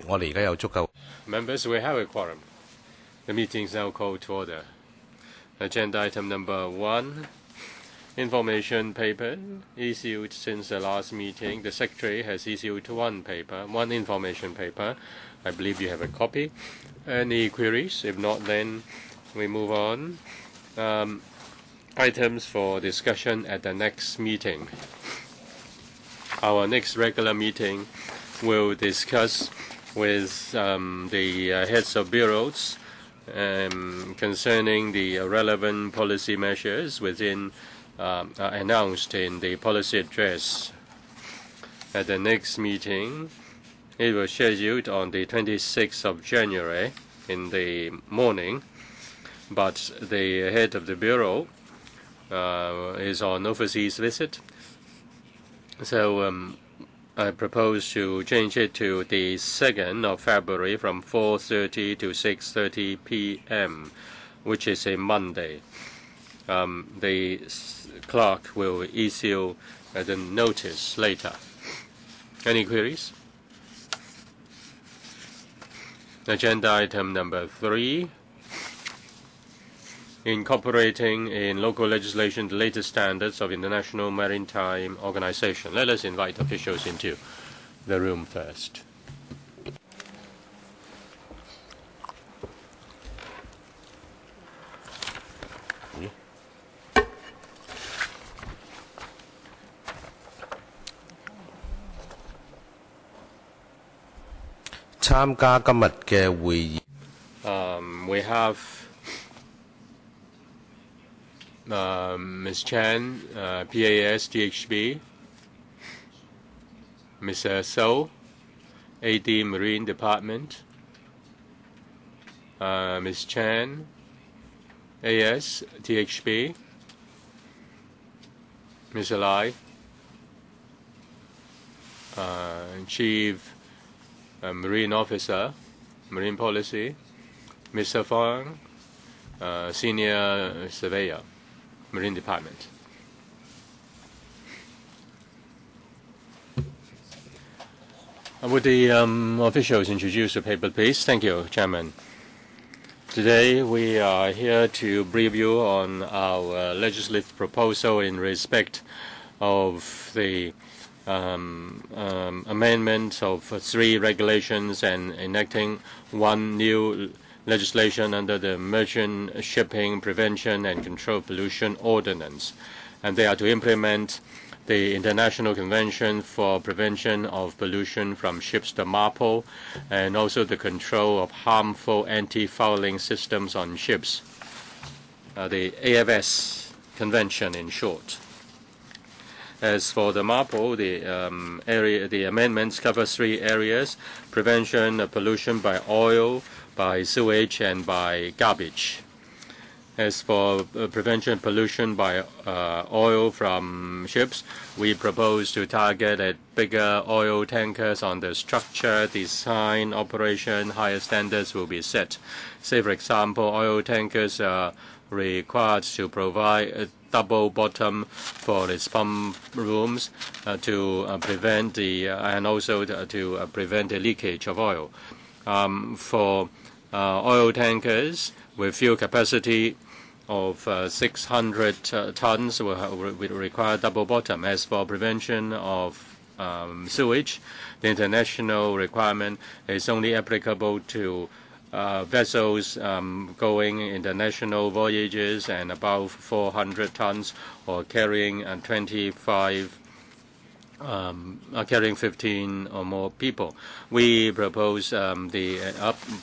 我哋而家有足夠。Members, we have a quorum. The meeting is now called to order. Agenda item number 1, information paper issued since the last meeting. The Secretary has issued one information paper. I believe you have a copy. Any queries? If not, then we move on. Items for discussion at the next meeting. Our next regular meeting will discuss with the heads of bureaus concerning the relevant policy measures within announced in the policy address. At the next meeting, it was scheduled on the 26th of January in the morning, but the head of the bureau is on overseas visit. So I propose to change it to the 2nd of February from 4:30 to 6:30 p.m., which is a Monday. The clerk will issue the notice later. Any queries? Agenda item number 3. Incorporating in local legislation the latest standards of International Maritime Organization. Let us invite officials into the room first. We have Ms. Chan, PAS DHB, Mr. So, AD Marine Department, Ms. Chan, AS DHB, Mr. Lai, Chief Marine Officer, Marine Policy, Mr. Fang, Senior Surveyor, Marine Department. Would the officials introduce the paper, please? Thank you, Chairman. Today we are here to brief you on our legislative proposal in respect of the amendment of 3 regulations and enacting 1 new legislation under the Merchant Shipping Prevention and Control Pollution Ordinance, and they are to implement the International Convention for Prevention of Pollution from Ships, the MARPOL, and also the control of harmful anti-fouling systems on ships, the AFS Convention in short. As for the MARPOL, the amendments cover 3 areas: prevention of pollution by oil, by sewage, and by garbage. As for prevention of pollution by oil from ships, we propose to target at bigger oil tankers. On the structure, design, operation, higher standards will be set. Say, for example, oil tankers are required to provide a double bottom for its pump rooms to prevent the and also to prevent the leakage of oil. For oil tankers with fuel capacity of 600 tons will require double bottom. As for prevention of sewage, the international requirement is only applicable to vessels going international voyages and above 400 tons or carrying 15 or more people. We propose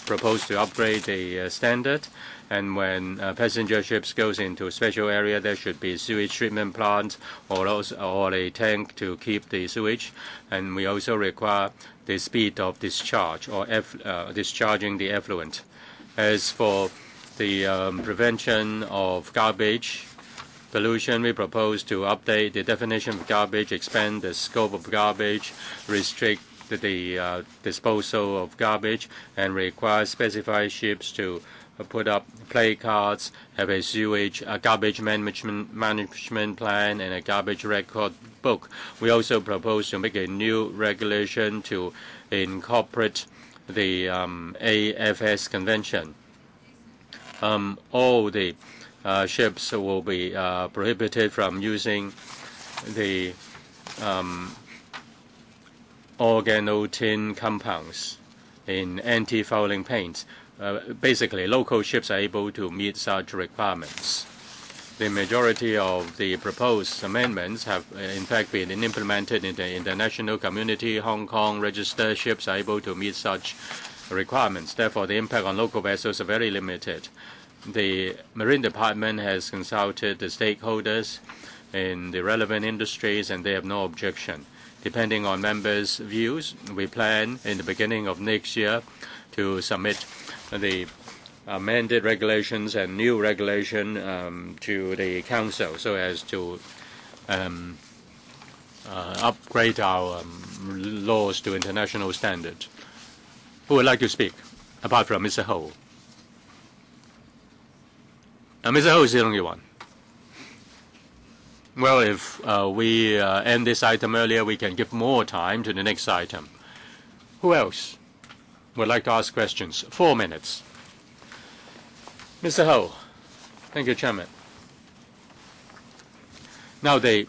propose to upgrade the standard, and when passenger ships goes into a special area, there should be sewage treatment plant or a tank to keep the sewage, and we also require the speed of discharge or discharging the effluent. As for the prevention of garbage pollution, we propose to update the definition of garbage, expand the scope of garbage, restrict the disposal of garbage, and require specified ships to put up placards, have a garbage management plan, and a garbage record book. We also propose to make a new regulation to incorporate the AFS Convention. All the ships will be prohibited from using the organotin compounds in anti-fouling paints. Basically, local ships are able to meet such requirements. The majority of the proposed amendments have, in fact, been implemented in the international community. Hong Kong registered ships are able to meet such requirements. Therefore, the impact on local vessels are very limited. The Marine Department has consulted the stakeholders in the relevant industries, and they have no objection. Depending on members' views, we plan in the beginning of next year to submit the amended regulations and new regulation to the Council so as to upgrade our laws to international standards. Who would like to speak, apart from Mr. Ho? Mr. Ho is the only one. Well, if we end this item earlier, we can give more time to the next item. Who else would like to ask questions? 4 minutes. Mr. Ho. Thank you, Chairman. Now, the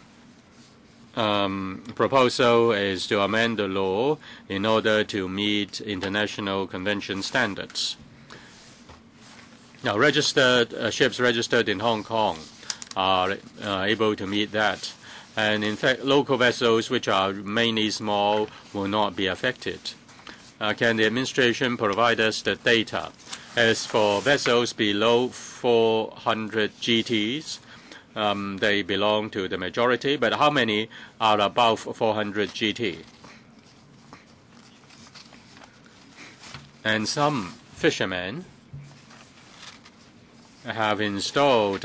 proposal is to amend the law in order to meet international convention standards. Now, ships registered in Hong Kong are able to meet that. And in fact, local vessels, which are mainly small, will not be affected. Can the administration provide us the data? As for vessels below 400 GTs, they belong to the majority, but how many are above 400 GT? And some fishermen have installed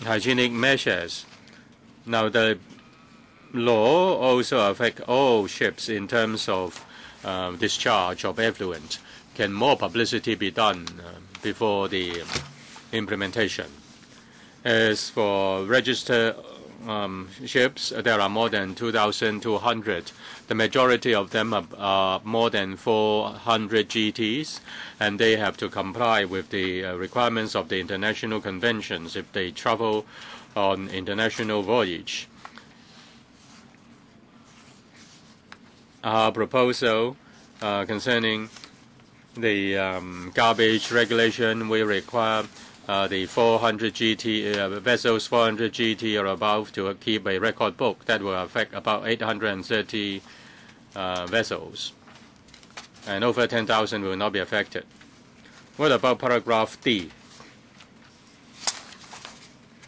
hygienic measures. Now, the law also affects all ships in terms of discharge of effluent. Can more publicity be done before the implementation? As for registered ships, there are more than 2,200. The majority of them are more than 400 GTs, and they have to comply with the requirements of the international conventions if they travel on international voyage. Our proposal concerning the garbage regulation, we require the 400 GT vessels 400 GT or above to keep a record book. That will affect about 830 vessels, and over 10,000 will not be affected. What about paragraph D?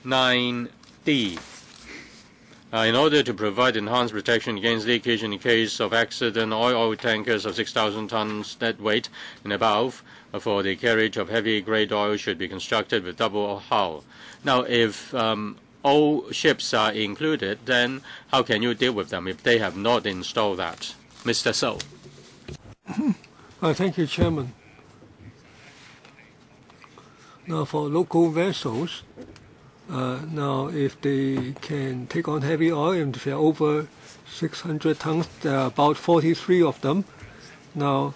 9D. In order to provide enhanced protection against leakage in the case of accident, oil tankers of 6,000 tons net weight and above for the carriage of heavy-grade oil should be constructed with double hull. Now, if all ships are included, then how can you deal with them if they have not installed that? Mr. So. Thank you, Chairman. Now, for local vessels, now, if they can take on heavy oil, and if they're over 600 tons, there are about 43 of them. Now,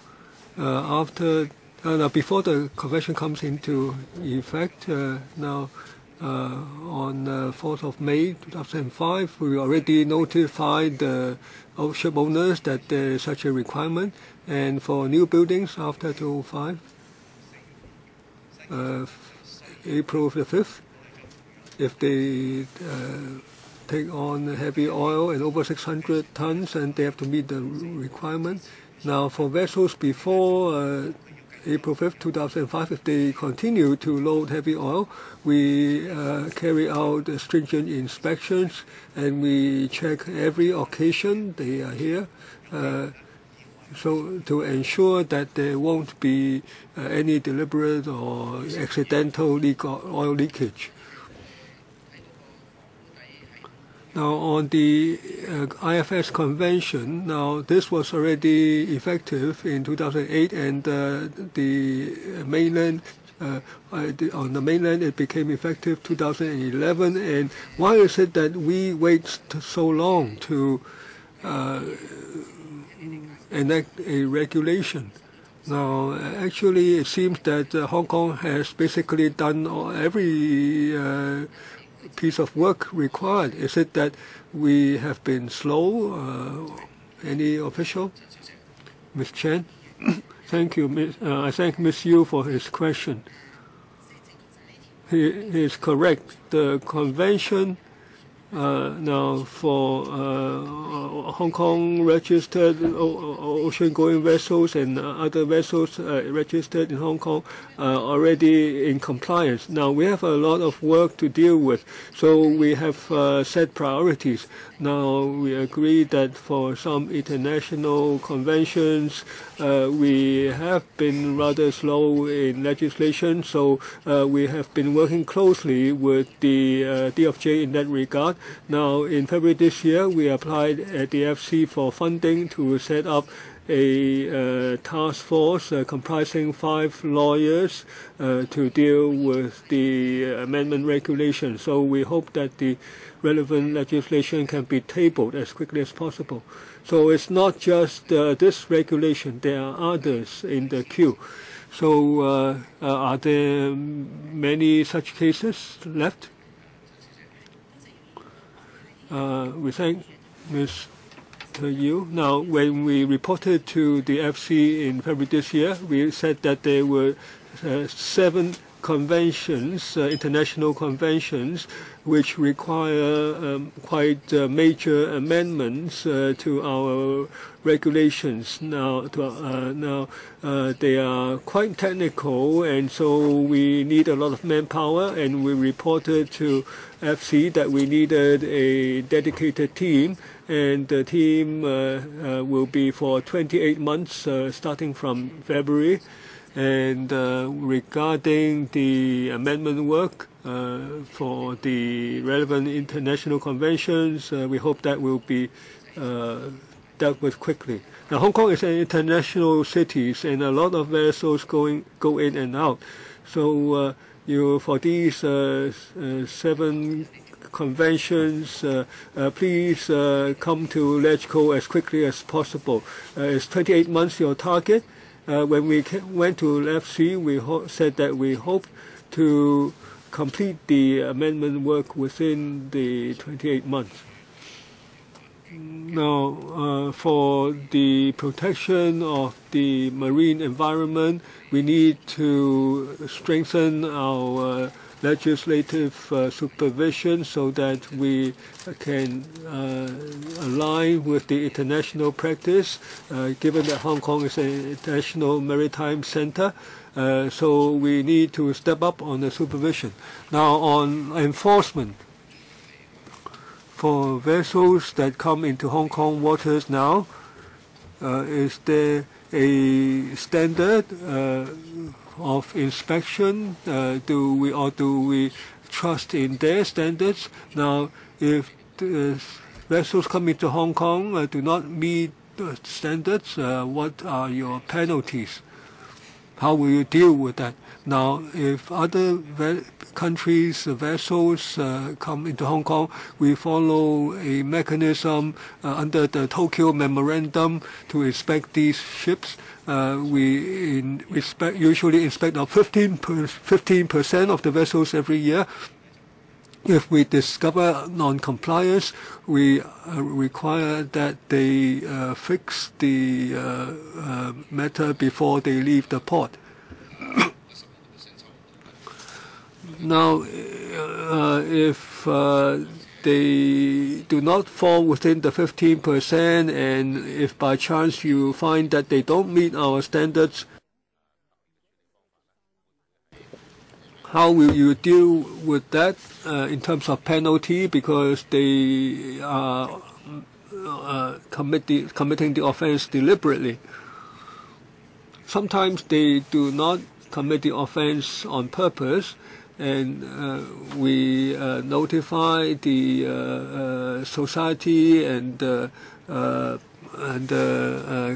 before the convention comes into effect, on 4th of May 2005, we already notified the ship owners that there is such a requirement. And for new buildings after 2005, April the 5th, if they take on heavy oil and over 600 tons, and they have to meet the requirement. Now, for vessels before April 5th, 2005, if they continue to load heavy oil, we carry out stringent inspections, and we check every occasion they are here, so to ensure that there won't be any deliberate or accidental oil leakage. Now, on the IFS Convention, now this was already effective in 2008, and the mainland, on the mainland it became effective 2011. And why is it that we wait so long to enact a regulation. Now, actually, it seems that Hong Kong has basically done every piece of work required. Is it that we have been slow? Any official? Ms. Chen? Thank you. I thank Ms. Yu for his question. He is correct. The convention now for Hong Kong registered ocean-going vessels and other vessels registered in Hong Kong are already in compliance. Now we have a lot of work to deal with, so we have set priorities. Now we agree that for some international conventions we have been rather slow in legislation, so we have been working closely with the DFJ in that regard. Now, in February this year, we applied at the FC for funding to set up a task force comprising 5 lawyers to deal with the amendment regulation. So we hope that the relevant legislation can be tabled as quickly as possible. So it's not just this regulation, there are others in the queue. So are there many such cases left? We thank Mr. Yu. Now, when we reported to the FC in February this year, we said that there were 7 conventions, international conventions, which require quite major amendments to our regulations. Now, they are quite technical, and so we need a lot of manpower, and we reported to FC that we needed a dedicated team, and the team will be for 28 months starting from February. And regarding the amendment work for the relevant international conventions, we hope that will be dealt with quickly. Now, Hong Kong is an international city, and a lot of vessels go in and out. So for these 7 conventions, please come to LegCo as quickly as possible. Is 28 months your target? When we went to FC, we said that we hope to complete the amendment work within the 28 months. Now, for the protection of the marine environment, we need to strengthen our legislative supervision so that we can align with the international practice, given that Hong Kong is an international maritime center. So we need to step up on the supervision. Now, on enforcement, for vessels that come into Hong Kong waters now, is there a standard of inspection? Do we trust in their standards? Now, if the vessels come into Hong Kong do not meet the standards, what are your penalties? How will you deal with that? Now, if other countries' vessels come into Hong Kong, we follow a mechanism under the Tokyo Memorandum to inspect these ships. We usually inspect 15% of the vessels every year. If we discover non-compliance, we require that they fix the matter before they leave the port. Now, if they do not fall within the 15%, and if by chance you find that they don't meet our standards, how will you deal with that in terms of penalty, because they are committing the offense deliberately? Sometimes they do not commit the offense on purpose, and we notify the society and the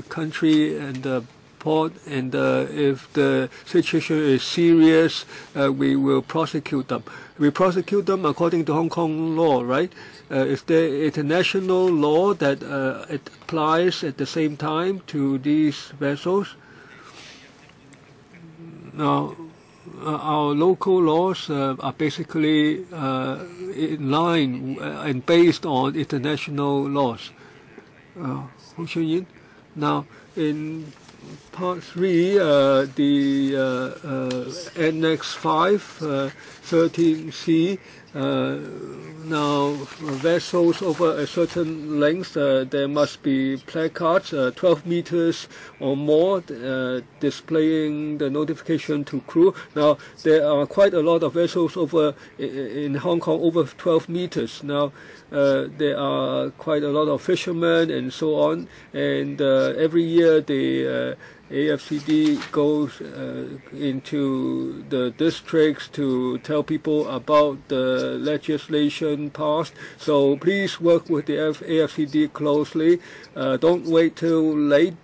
country and the support, and if the situation is serious, we will prosecute them. We prosecute them according to Hong Kong law, right? Is there international law that it applies at the same time to these vessels? Now, our local laws are basically in line and based on international laws. Hong Yin. Now, in Part 3, the Annex 5, 13C, now vessels over a certain length, there must be placards 12 meters or more displaying the notification to crew. Now, there are quite a lot of vessels over in Hong Kong over 12 meters. Now, there are quite a lot of fishermen and so on, and every year the AFCD goes into the districts to tell people about the legislation passed. So please work with the AFCD closely. Don't wait till late.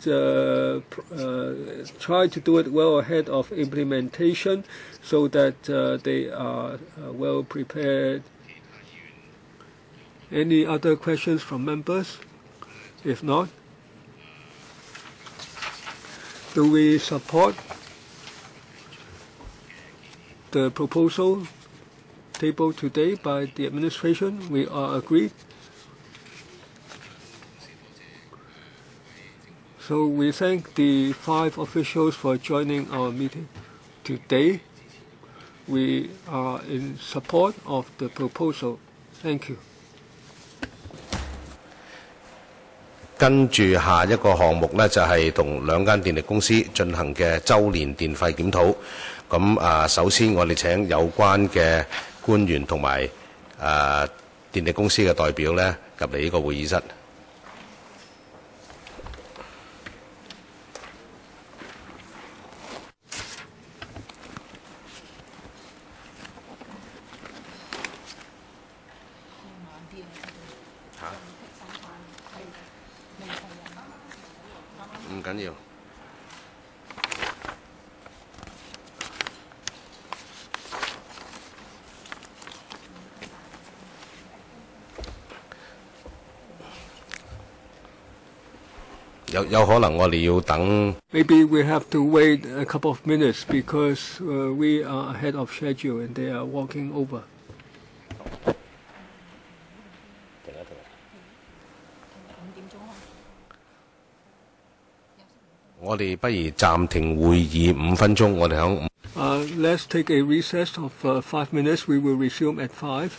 Try to do it well ahead of implementation so that they are well prepared. Any other questions from members? If not, do we support the proposal tabled today by the administration? We are agreed. So we thank the 5 officials for joining our meeting today. We are in support of the proposal. Thank you. 跟住下一個項目呢，就係同2間電力公司進行嘅週年電費檢討。咁首先我哋請有關嘅官員同埋電力公司嘅代表呢入嚟呢個會議室。唔緊要。有可能我哋要等。Maybe we have to wait a couple of minutes because we are ahead of schedule and they are walking over. 我哋不如暫停會議5分鐘，我哋響。Let's take a recess of 5 minutes. We will resume at 5.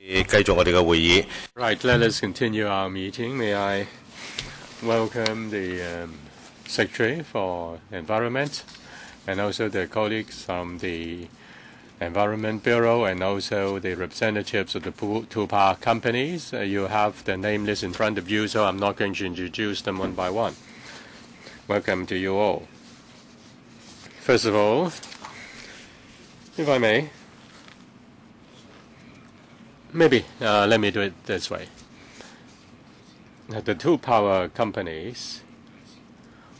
Right, let us continue our meeting. May I welcome the Secretary for Environment and also the colleagues from the Environment Bureau and also the representatives of the two power companies. You have the name list in front of you, so I'm not going to introduce them one by one. Welcome to you all. First of all, if I may, maybe let me do it this way. The two power companies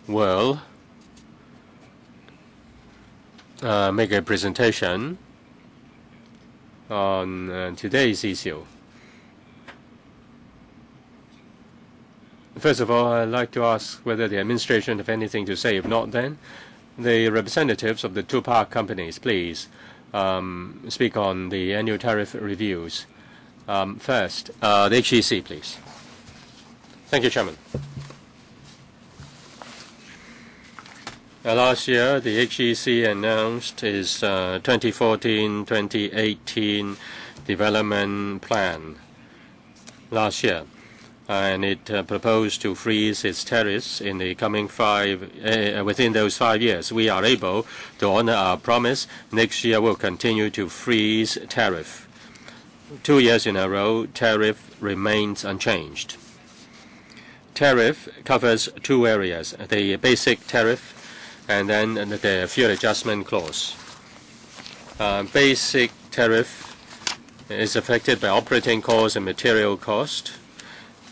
will make a presentation on today's issue. First of all, I'd like to ask whether the administration have anything to say. If not, then the representatives of the two power companies, please speak on the annual tariff reviews. First, the HEC, please. Thank you, Chairman. Last year, the HEC announced its 2014-2018 development plan last year, and it proposed to freeze its tariffs in the coming within those 5 years. We are able to honor our promise. Next year, we'll continue to freeze tariff. 2 years in a row, tariff remains unchanged. Tariff covers two areas: the basic tariff and then the fuel adjustment clause. Basic tariff is affected by operating costs and material cost,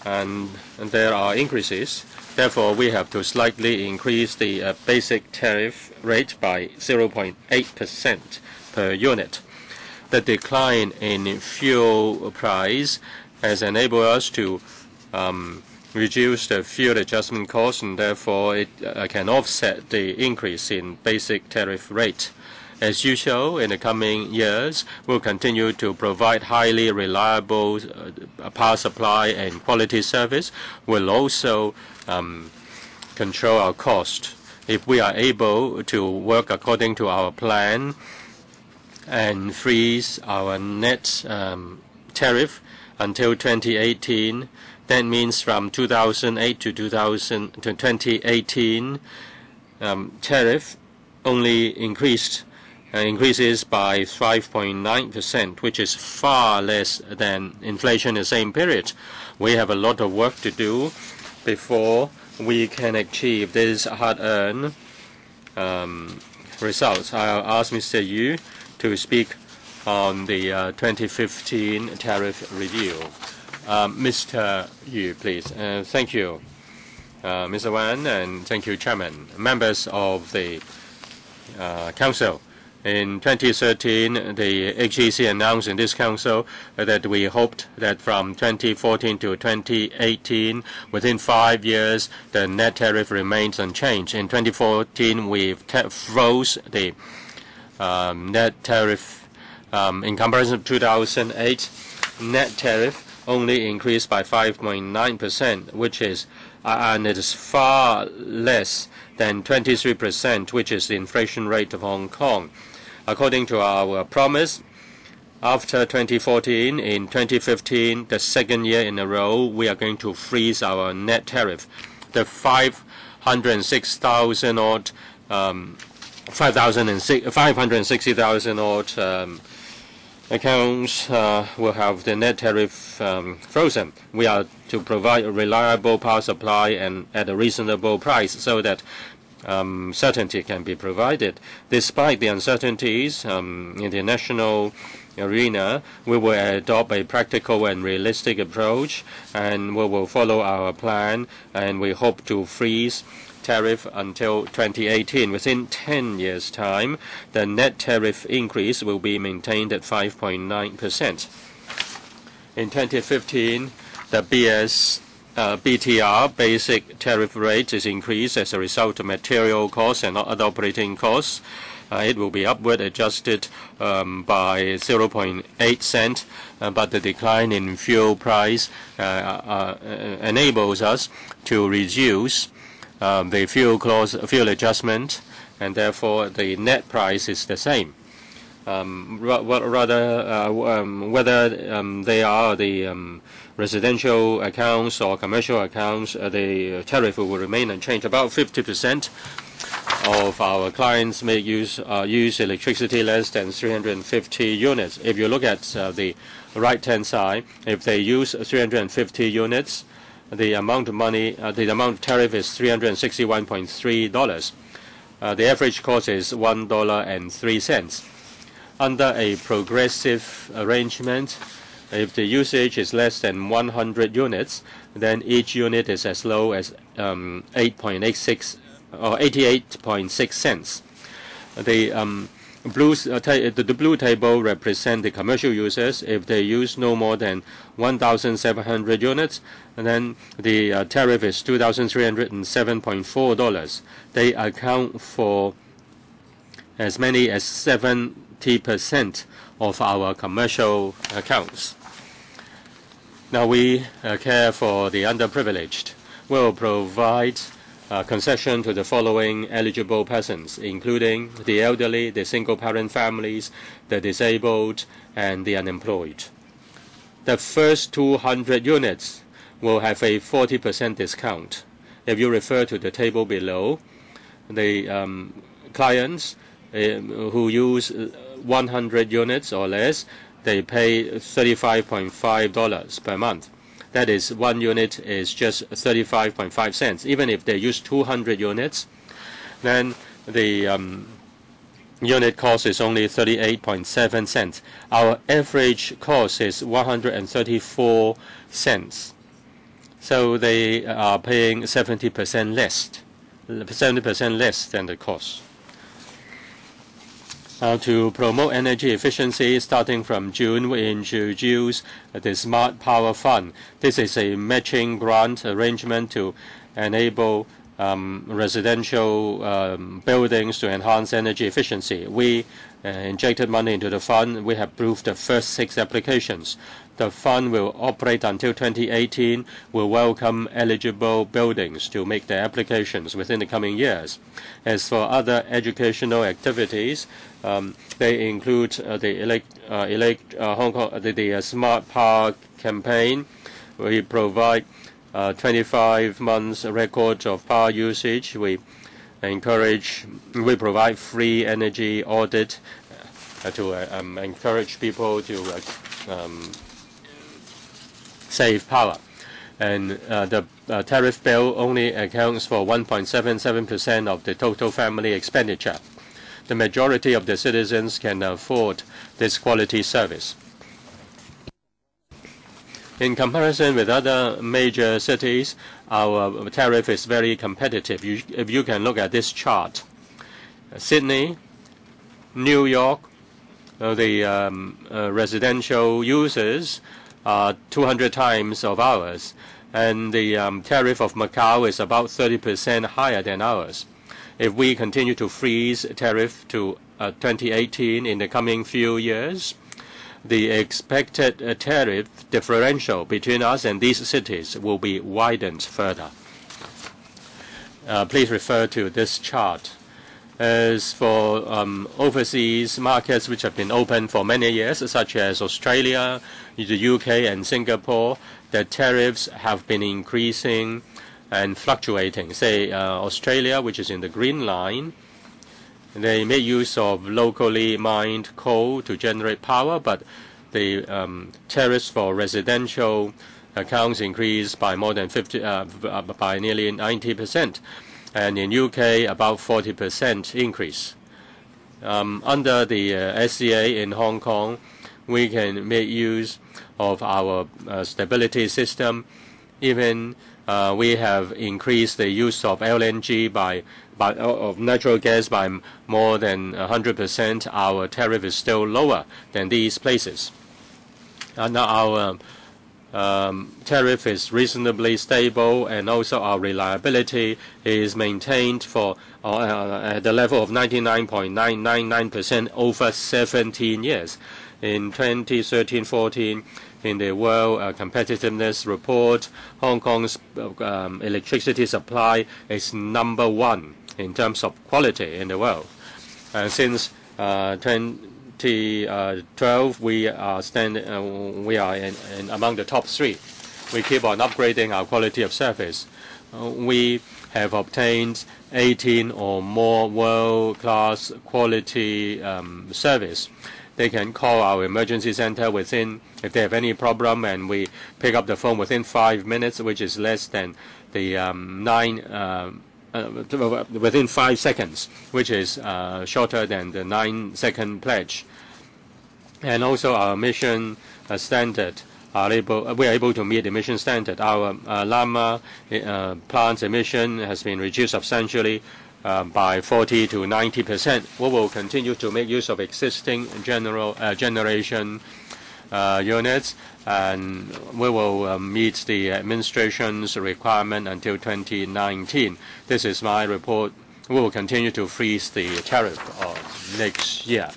and there are increases. Therefore, we have to slightly increase the basic tariff rate by 0.8% per unit. The decline in fuel price has enabled us to reduce the fuel adjustment cost, and therefore it can offset the increase in basic tariff rate. As usual, in the coming years, we'll continue to provide highly reliable power supply and quality service. We'll also control our cost. If we are able to work according to our plan and freeze our net tariff until 2018, that means from 2008 to 2018, tariff only increases by 5.9%, which is far less than inflation in the same period. We have a lot of work to do before we can achieve this hard-earned results. I'll ask Mr. Yu to speak on the 2015 tariff review. Mr. Yu, please. Thank you, Mr. Wan, and thank you, Chairman. Members of the Council. In 2013, the HEC announced in this Council that we hoped that from 2014 to 2018, within 5 years, the net tariff remains unchanged. In 2014, we froze the net tariff in comparison to 2008. Net tariff only increased by 5.9%, which is and it is far less than 23%, which is the inflation rate of Hong Kong. According to our promise, after 2014, in 2015, the second year in a row, we are going to freeze our net tariff. The 560,000 odd accounts will have the net tariff frozen. We are to provide a reliable power supply and at a reasonable price so that certainty can be provided. Despite the uncertainties in the national arena, we will adopt a practical and realistic approach, and we will follow our plan, and we hope to freeze tariff until 2018. Within 10 years' time, the net tariff increase will be maintained at 5.9%. In 2015, the BTR, basic tariff rate, is increased as a result of material costs and other operating costs. It will be upward adjusted by 0.8 cents, but the decline in fuel price enables us to reduce the fuel adjustment, and therefore the net price is the same. whether they are the residential accounts or commercial accounts, the tariff will remain unchanged. About 50% of our clients may use electricity less than 350 units. If you look at the right-hand side, if they use 350 units, the amount of money, the amount of tariff is $361.3. The average cost is $1.03. Under a progressive arrangement, if the usage is less than 100 units, then each unit is as low as 8.86 or 88.6 cents. The blue table represents the commercial users. If they use no more than 1,700 units, and then the tariff is $2,307.4. They account for as many as 70% of our commercial accounts. Now we care for the underprivileged. We will provide concession to the following eligible persons, including the elderly, the single-parent families, the disabled, and the unemployed. The first 200 units will have a 40% discount. If you refer to the table below, the clients who use 100 units or less, they pay $35.5 per month. That is, one unit is just 35.5 cents. Even if they use 200 units, then the unit cost is only 38.7 cents. Our average cost is 134 cents. So they are paying 70% less than the cost. To promote energy efficiency, starting from June, we introduced the Smart Power Fund. This is a matching grant arrangement to enable residential buildings to enhance energy efficiency. We injected money into the fund. We have approved the first 6 applications. The fund will operate until 2018. Will welcome eligible buildings to make their applications within the coming years. As for other educational activities, they include the Smart Power campaign. We provide 25 months record of power usage. We provide free energy audit to encourage people to save power. And the tariff bill only accounts for 1.77% of the total family expenditure. The majority of the citizens can afford this quality service. In comparison with other major cities, our tariff is very competitive. If you can look at this chart, Sydney, New York, the residential users are 200 times of ours, and the tariff of Macau is about 30% higher than ours. If we continue to freeze tariff to 2018 in the coming few years, the expected tariff differential between us and these cities will be widened further. Please refer to this chart. As for overseas markets which have been open for many years, such as Australia, the UK, and Singapore, the tariffs have been increasing and fluctuating. Say Australia, which is in the green line, they make use of locally mined coal to generate power, but the tariffs for residential accounts increased by more than by nearly 90%, and in UK about 40% increase. Under the SCA in Hong Kong, we can make use of our stability system. Even we have increased the use of LNG of natural gas by more than 100%. Our tariff is still lower than these places. Now our tariff is reasonably stable, and also our reliability is maintained for at the level of 99.999% over 17 years. In 2013-14, in the World Competitiveness Report, Hong Kong's electricity supply is #1 in terms of quality in the world. Since 2000, 2012, we are among the top 3. We keep on upgrading our quality of service. We have obtained 18 or more world-class quality service. They can call our emergency center if they have any problem, and we pick up the phone within 5 minutes, which is less than the within 5 seconds, which is shorter than the 9-second pledge. And also our emission standard. We are able to meet emission standard. Our Lama plant's emission has been reduced substantially by 40 to 90%. We will continue to make use of existing generation units, and we will meet the administration's requirement until 2019. This is my report. We will continue to freeze the tariff next year.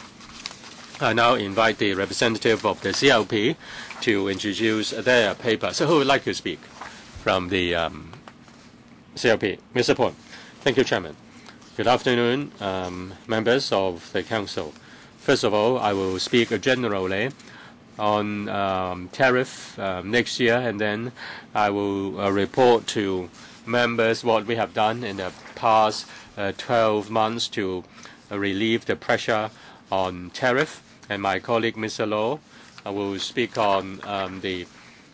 I now invite the representative of the CLP to introduce their paper. So who would like to speak from the CLP? Mr. Pon. Thank you, Chairman. Good afternoon, members of the Council. First of all, I will speak generally on tariff next year, and then I will report to members what we have done in the past 12 months to relieve the pressure on tariff. And my colleague, Mr. Low, will speak on the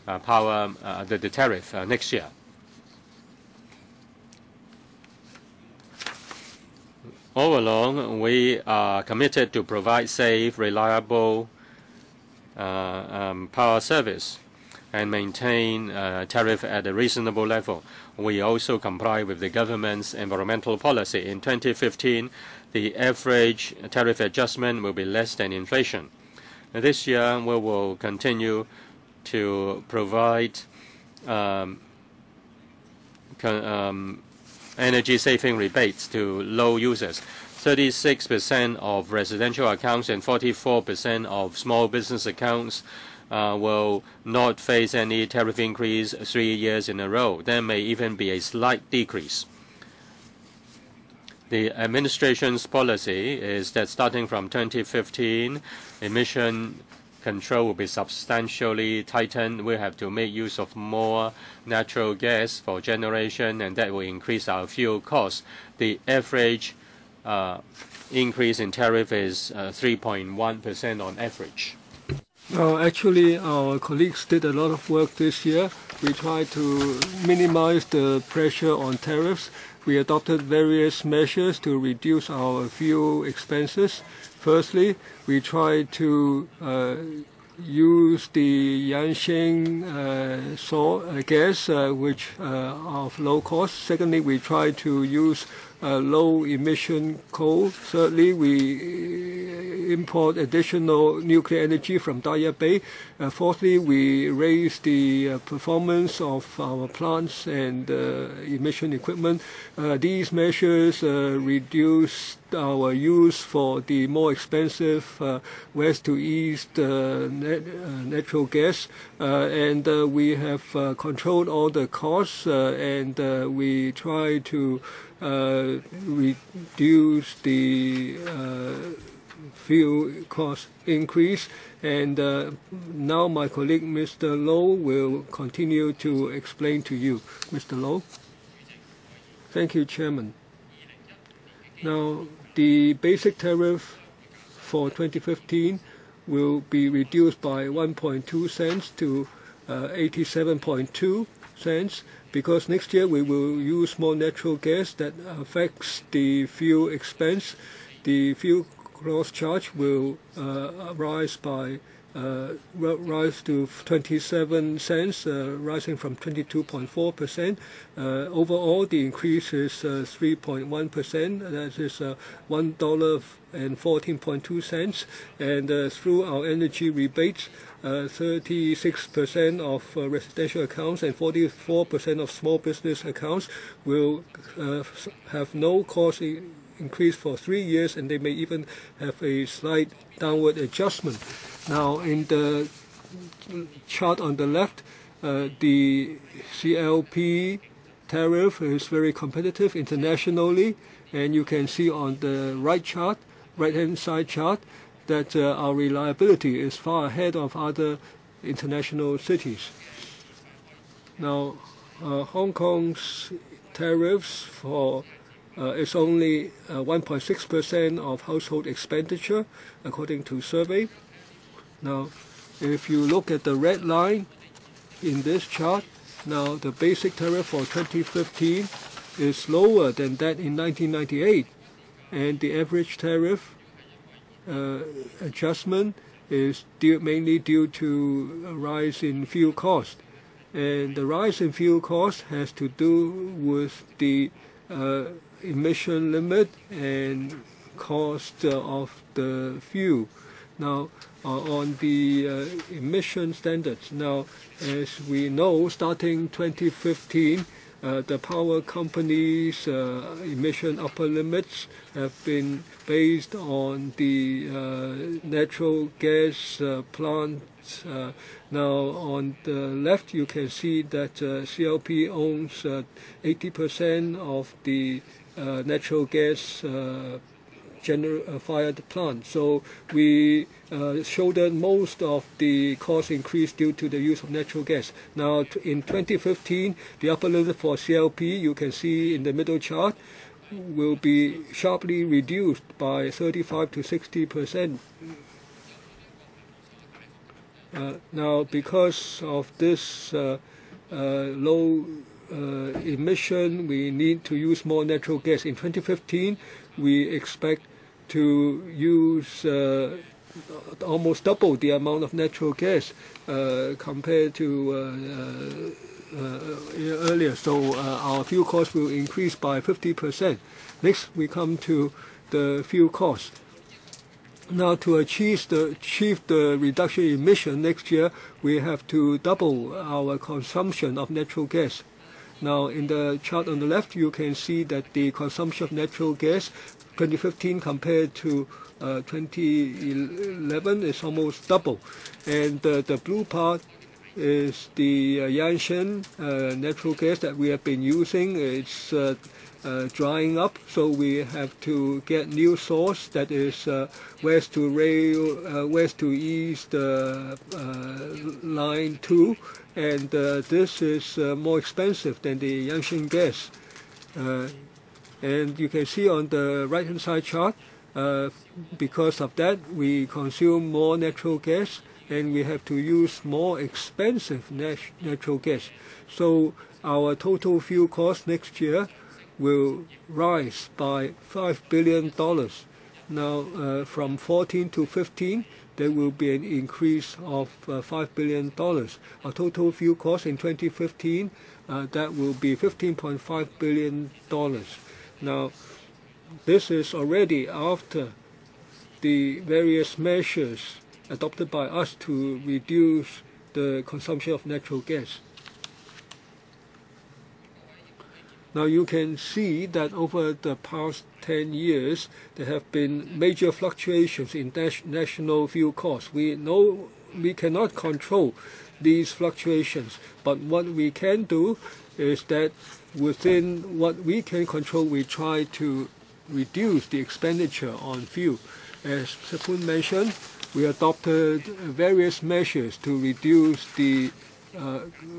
tariff next year. All along, we are committed to provide safe, reliable power service and maintain tariff at a reasonable level. We also comply with the government's environmental policy. In 2015, the average tariff adjustment will be less than inflation. This year, we will continue to provide energy-saving rebates to low users. 36% of residential accounts and 44% of small business accounts will not face any tariff increase 3 years in a row. There may even be a slight decrease. The administration's policy is that starting from 2015, emission control will be substantially tightened. We have to make use of more natural gas for generation, and that will increase our fuel costs. The average increase in tariff is 3.1% on average. Actually, our colleagues did a lot of work this year. We tried to minimize the pressure on tariffs. We adopted various measures to reduce our fuel expenses. Firstly, we tried to use the Yansheng gas, which are of low cost. Secondly, we tried to use low emission coal. Thirdly, we import additional nuclear energy from Daya Bay. Fourthly, we raised the performance of our plants and emission equipment. These measures reduced our use for the more expensive west to east natural gas, and we have controlled all the costs, and we try to reduce the fuel cost increase. And now my colleague Mr. Low will continue to explain to you. Mr. Low. Thank you, Chairman. Now, the basic tariff for 2015 will be reduced by 1.2 cents to 87.2 cents, because next year we will use more natural gas that affects the fuel expense. The fuel cross charge will rise to 27 cents, rising from 22.4%. Overall, the increase is 3.1%. That is $1.14.2. And through our energy rebates, 36% of residential accounts and 44% of small business accounts will have no cost increase for 3 years, and they may even have a slight downward adjustment. Now, in the chart on the left, the CLP tariff is very competitive internationally, and you can see on the right hand side chart that our reliability is far ahead of other international cities. Now, Hong Kong's tariffs for is only 1.6% of household expenditure, according to survey. Now, if you look at the red line in this chart, now the basic tariff for 2015 is lower than that in 1998, and the average tariff adjustment is mainly due to a rise in fuel cost. And the rise in fuel cost has to do with the emission limit and cost of the fuel. Now, on the emission standards, now, as we know, starting 2015, the power companies' emission upper limits have been based on the natural gas plants. Now, on the left, you can see that CLP owns 80% of the natural gas fired plant. So we shouldered most of the cost increase due to the use of natural gas. Now, in 2015, the upper limit for CLP, you can see in the middle chart, will be sharply reduced by 35 to 60%. Now, because of this low emission, we need to use more natural gas. In 2015, we expect to use almost double the amount of natural gas compared to earlier. So our fuel cost will increase by 50%. Next, we come to the fuel cost. Now, to achieve the reduction in emission next year, we have to double our consumption of natural gas. Now, in the chart on the left, you can see that the consumption of natural gas 2015 compared to 2011 is almost double. And the blue part is the Yanshan natural gas that we have been using. It's drying up, so we have to get new source that is west to rail, west to east line 2, and this is more expensive than the Yanshan gas. And you can see on the right hand side chart, because of that we consume more natural gas and we have to use more expensive natural gas. So our total fuel cost next year will rise by $5 billion. Now, from 14 to 15, there will be an increase of $5 billion. Our total fuel cost in 2015, that will be $15.5 billion. Now, this is already after the various measures adopted by us to reduce the consumption of natural gas. Now, you can see that over the past 10 years, there have been major fluctuations in national fuel costs. We know we cannot control these fluctuations, but what we can do is that within what we can control, we try to reduce the expenditure on fuel. As Sapun mentioned, we adopted various measures to reduce the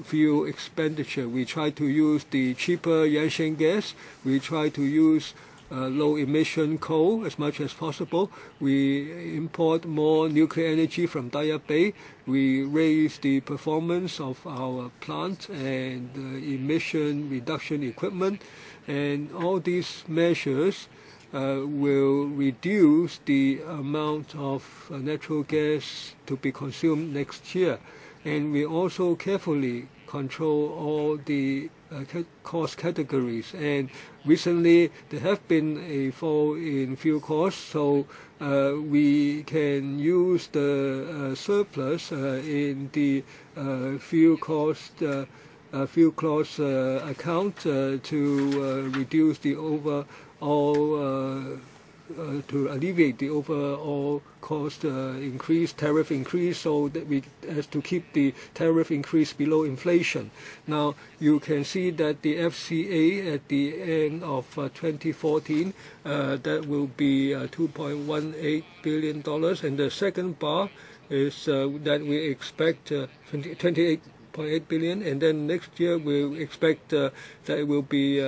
fuel expenditure. We try to use the cheaper Yanshan gas. We try to use low-emission coal as much as possible. We import more nuclear energy from Daya Bay. We raise the performance of our plant and emission reduction equipment. And all these measures will reduce the amount of natural gas to be consumed next year. And we also carefully control all the cost categories. And recently there have been a fall in fuel costs, so we can use the surplus in the fuel cost account to reduce the overall to alleviate the overall cost increase, tariff increase, so that we has to keep the tariff increase below inflation. Now you can see that the FCA at the end of 2014 that will be $2.18 billion, and the second bar is that we expect 28.8 billion, and then next year we expect that it will be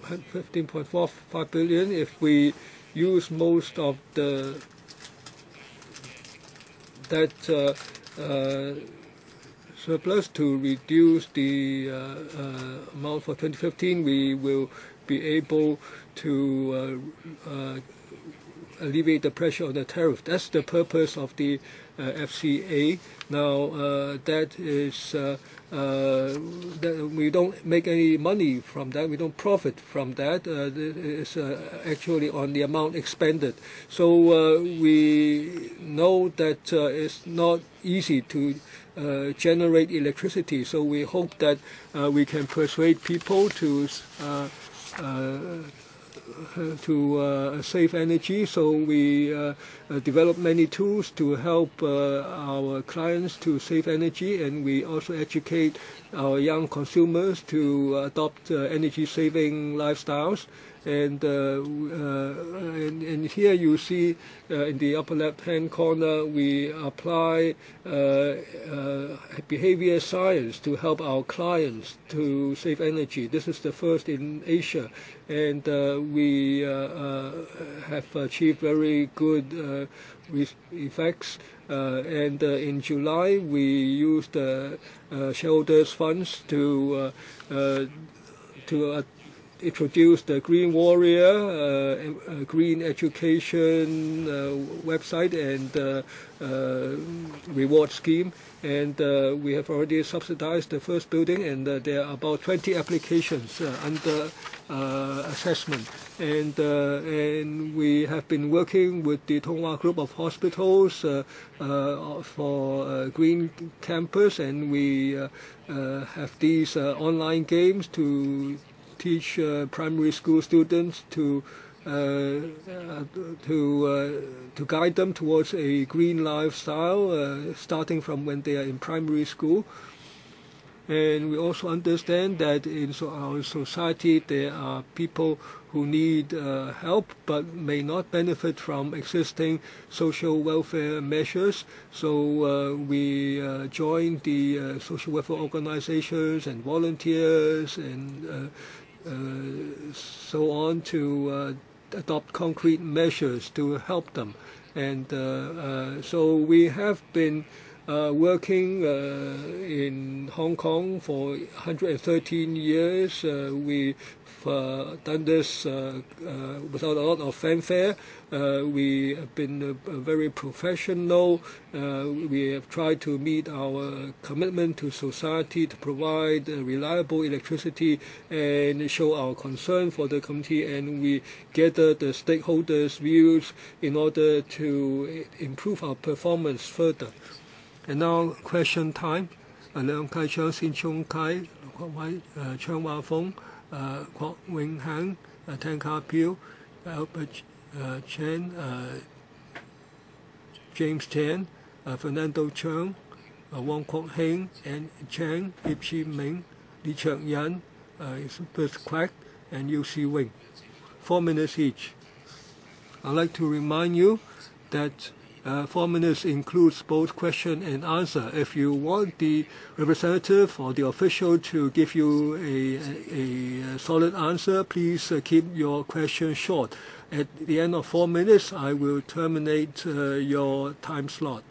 15.45 billion if we use most of that surplus to reduce the amount for 2015. We will be able to alleviate the pressure on the tariff. That's the purpose of the FCA. Now that is that we don't make any money from that. We don't profit from that. It's actually on the amount expended. So we know that it's not easy to generate electricity. So we hope that we can persuade people to save energy. So we develop many tools to help our clients to save energy, and we also educate our young consumers to adopt energy-saving lifestyles. And here you see in the upper left-hand corner, we apply behavior science to help our clients to save energy. This is the first in Asia, and we have achieved very good effects. And in July, we used shareholders' funds to introduced the Green Warrior, green education website and reward scheme, and we have already subsidized the first building, and there are about 20 applications under assessment. And we have been working with the Tung Wah Group of Hospitals for Green Campus, and we have these online games to teach primary school students to guide them towards a green lifestyle, starting from when they are in primary school. And we also understand that in our society there are people who need help but may not benefit from existing social welfare measures. So we join the social welfare organizations and volunteers and so on to adopt concrete measures to help them. And so we have been working in Hong Kong for 113 years. We've done this without a lot of fanfare. We have been very professional. We have tried to meet our commitment to society to provide reliable electricity and show our concern for the community, and we gather the stakeholders' views in order to improve our performance further. And now question time. 梁啟昌、冼聰楷、郭偉、張華峰、郭永恆、Tan Ka Piu, Albert Chen, James Tan, Fernando Cheung, Wong Kwok Heng, Ann Chang, Ip Chi Ming, Lee Chuk Yan, Elizabeth Quack, and Yu Si Wing. 4 minutes each. I'd like to remind you that 4 minutes includes both question and answer. If you want the representative or the official to give you a solid answer, please keep your question short. At the end of 4 minutes, I will terminate your time slot.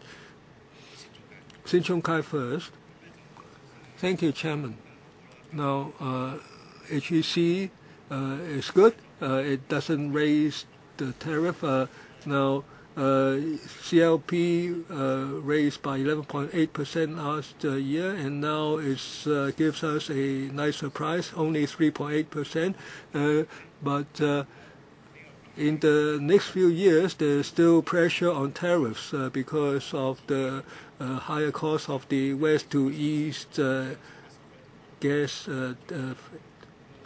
Sin Chung Kai first. Thank you, Chairman. Now, HEC is good. It doesn't raise the tariff. Now, CLP raised by 11.8% last year, and now it gives us a nice surprise, only 3.8%. But in the next few years, there's still pressure on tariffs because of the higher cost of the west to east gas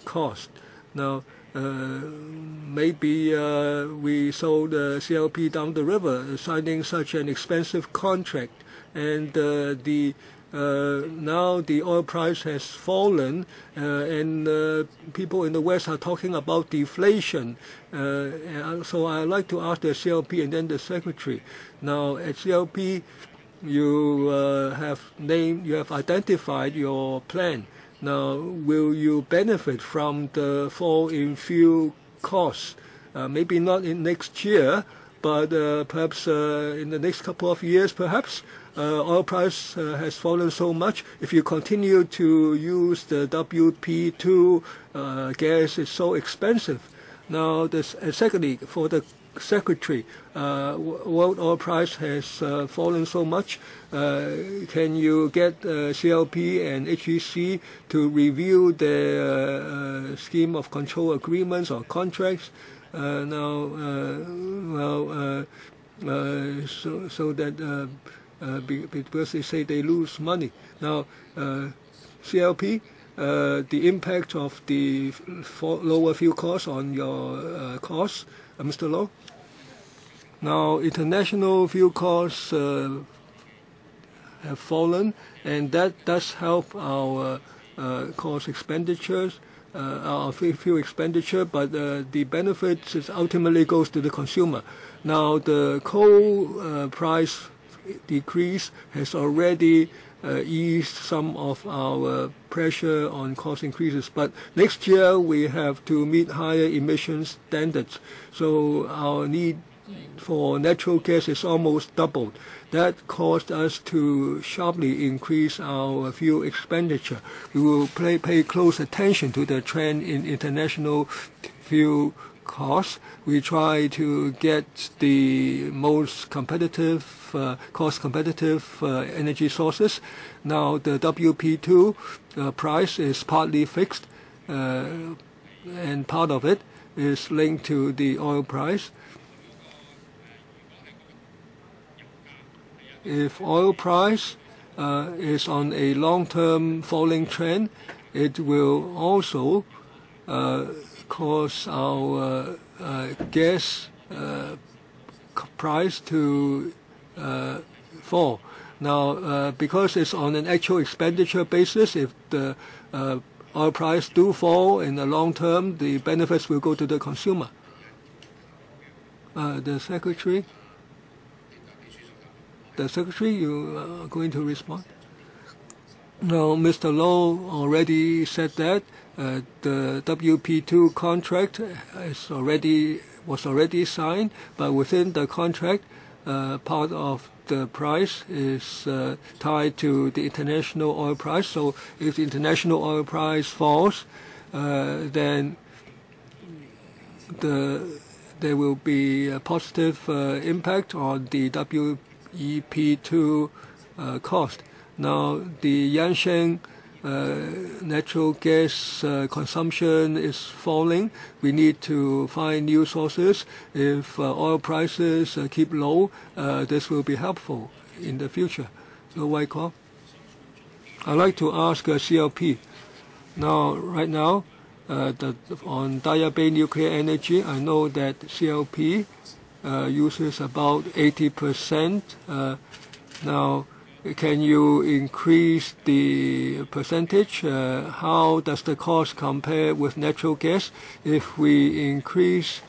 cost. Now, maybe we sold CLP down the river, signing such an expensive contract, and now the oil price has fallen, and people in the West are talking about deflation. So I'd like to ask the CLP and then the Secretary. Now at CLP, you have identified your plan. Now, will you benefit from the fall in fuel costs? Maybe not in next year, but perhaps in the next couple of years, perhaps. Oil price has fallen so much. If you continue to use the WP2 gas, is so expensive. Now, secondly, for the Secretary, world oil price has fallen so much. Can you get CLP and HEC to review their scheme of control agreements or contracts? So that because they say they lose money. Now, CLP, the impact of the lower fuel costs on your costs, Mr. Loh? Now, international fuel costs have fallen, and that does help our cost expenditures, our fuel expenditure, but the benefits ultimately goes to the consumer. Now, the coal price decrease has already eased some of our pressure on cost increases. But next year we have to meet higher emissions standards. So our need for natural gas is almost doubled. That caused us to sharply increase our fuel expenditure. We will pay close attention to the trend in international fuel costs. We try to get the most competitive, cost-competitive energy sources. Now the WP2 price is partly fixed, and part of it is linked to the oil price. If oil price is on a long-term falling trend, it will also cause our gas price to fall. Now, because it's on an actual expenditure basis, if the oil price do fall in the long term, the benefits will go to the consumer. The Secretary? The Secretary, you are going to respond? No, Mr. Loh already said that the WP2 contract was already signed, but within the contract, part of the price is tied to the international oil price. So if the international oil price falls, then there will be a positive impact on the WEP2 cost. Now, the Yansheng natural gas consumption is falling. We need to find new sources. If oil prices keep low, this will be helpful in the future. So, Wai Kong, I'd like to ask CLP. Now, right now, on Daya Bay Nuclear Energy, I know that CLP uses about 80%. Now, can you increase the percentage? How does the cost compare with natural gas? If we increase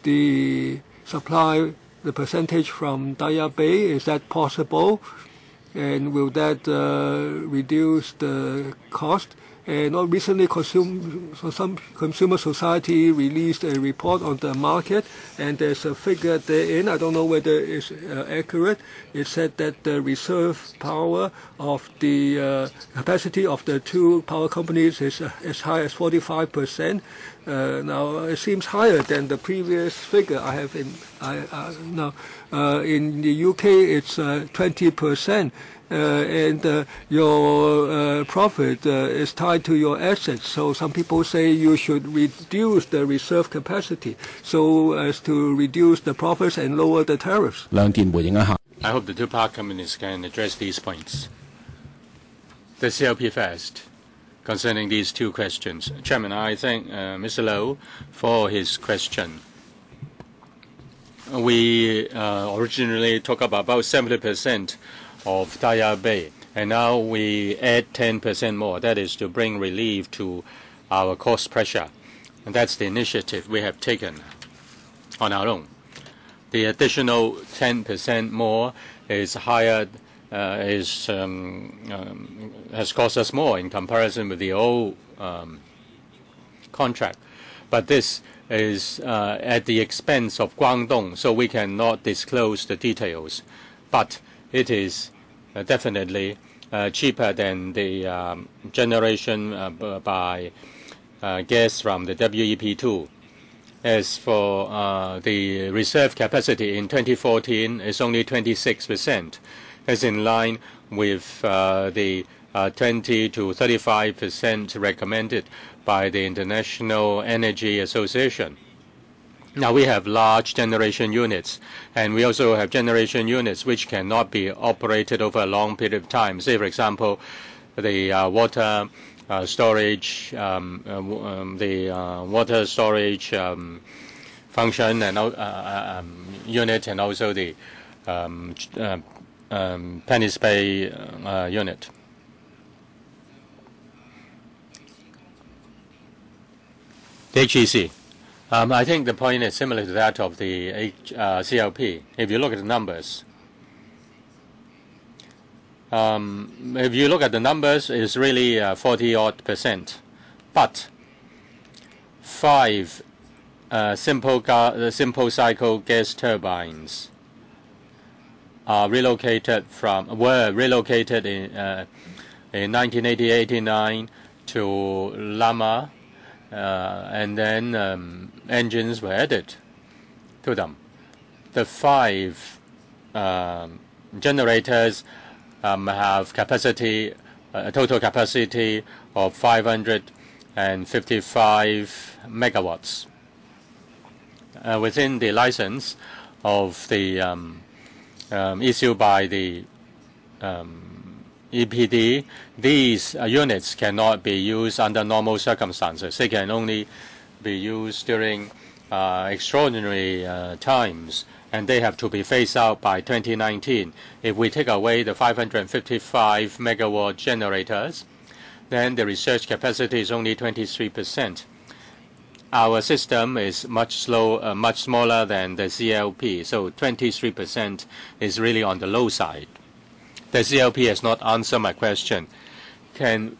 the supply, the percentage from Daya Bay, is that possible? And will that reduce the cost? And recently, some Consumer Society released a report on the market, and there's a figure therein. I don't know whether it's accurate. It said that the reserve power of the capacity of the two power companies is as high as 45%. Now it seems higher than the previous figure I have in. In the UK it's 20%. And your profit is tied to your assets. So some people say you should reduce the reserve capacity so as to reduce the profits and lower the tariffs. I hope the two power companies can address these points. The CLP first. concerning these two questions. Chairman, I thank Mr. Low for his question. We originally talked about 70% of Daya Bay, and now we add 10% more. That is to bring relief to our cost pressure. And that's the initiative we have taken on our own. The additional 10% more is higher, has cost us more in comparison with the old contract. But this is at the expense of Guangdong, so we cannot disclose the details. But it is definitely cheaper than the generation by gas from the WEP2. As for the reserve capacity in 2014 is only 26%. That's in line with the 20 to 35% recommended by the International Energy Association. Now we have large generation units, and we also have generation units which cannot be operated over a long period of time. Say, for example, the water storage, water storage function and unit, and also the Penny's Bay unit. The HEC. I think the point is similar to that of the CLP. If you look at the numbers, it's really 40-odd%. But 5 simple cycle gas turbines were relocated in 1980-89 to Lama. And then engines were added to them. The 5 generators have capacity, a total capacity of 555 megawatts. Within the license of the issued by the EPD, these units cannot be used under normal circumstances. They can only be used during extraordinary times, and they have to be phased out by 2019. If we take away the 555 megawatt generators, then the research capacity is only 23%. Our system is much smaller than the CLP, so 23% is really on the low side. The CLP has not answered my question. Can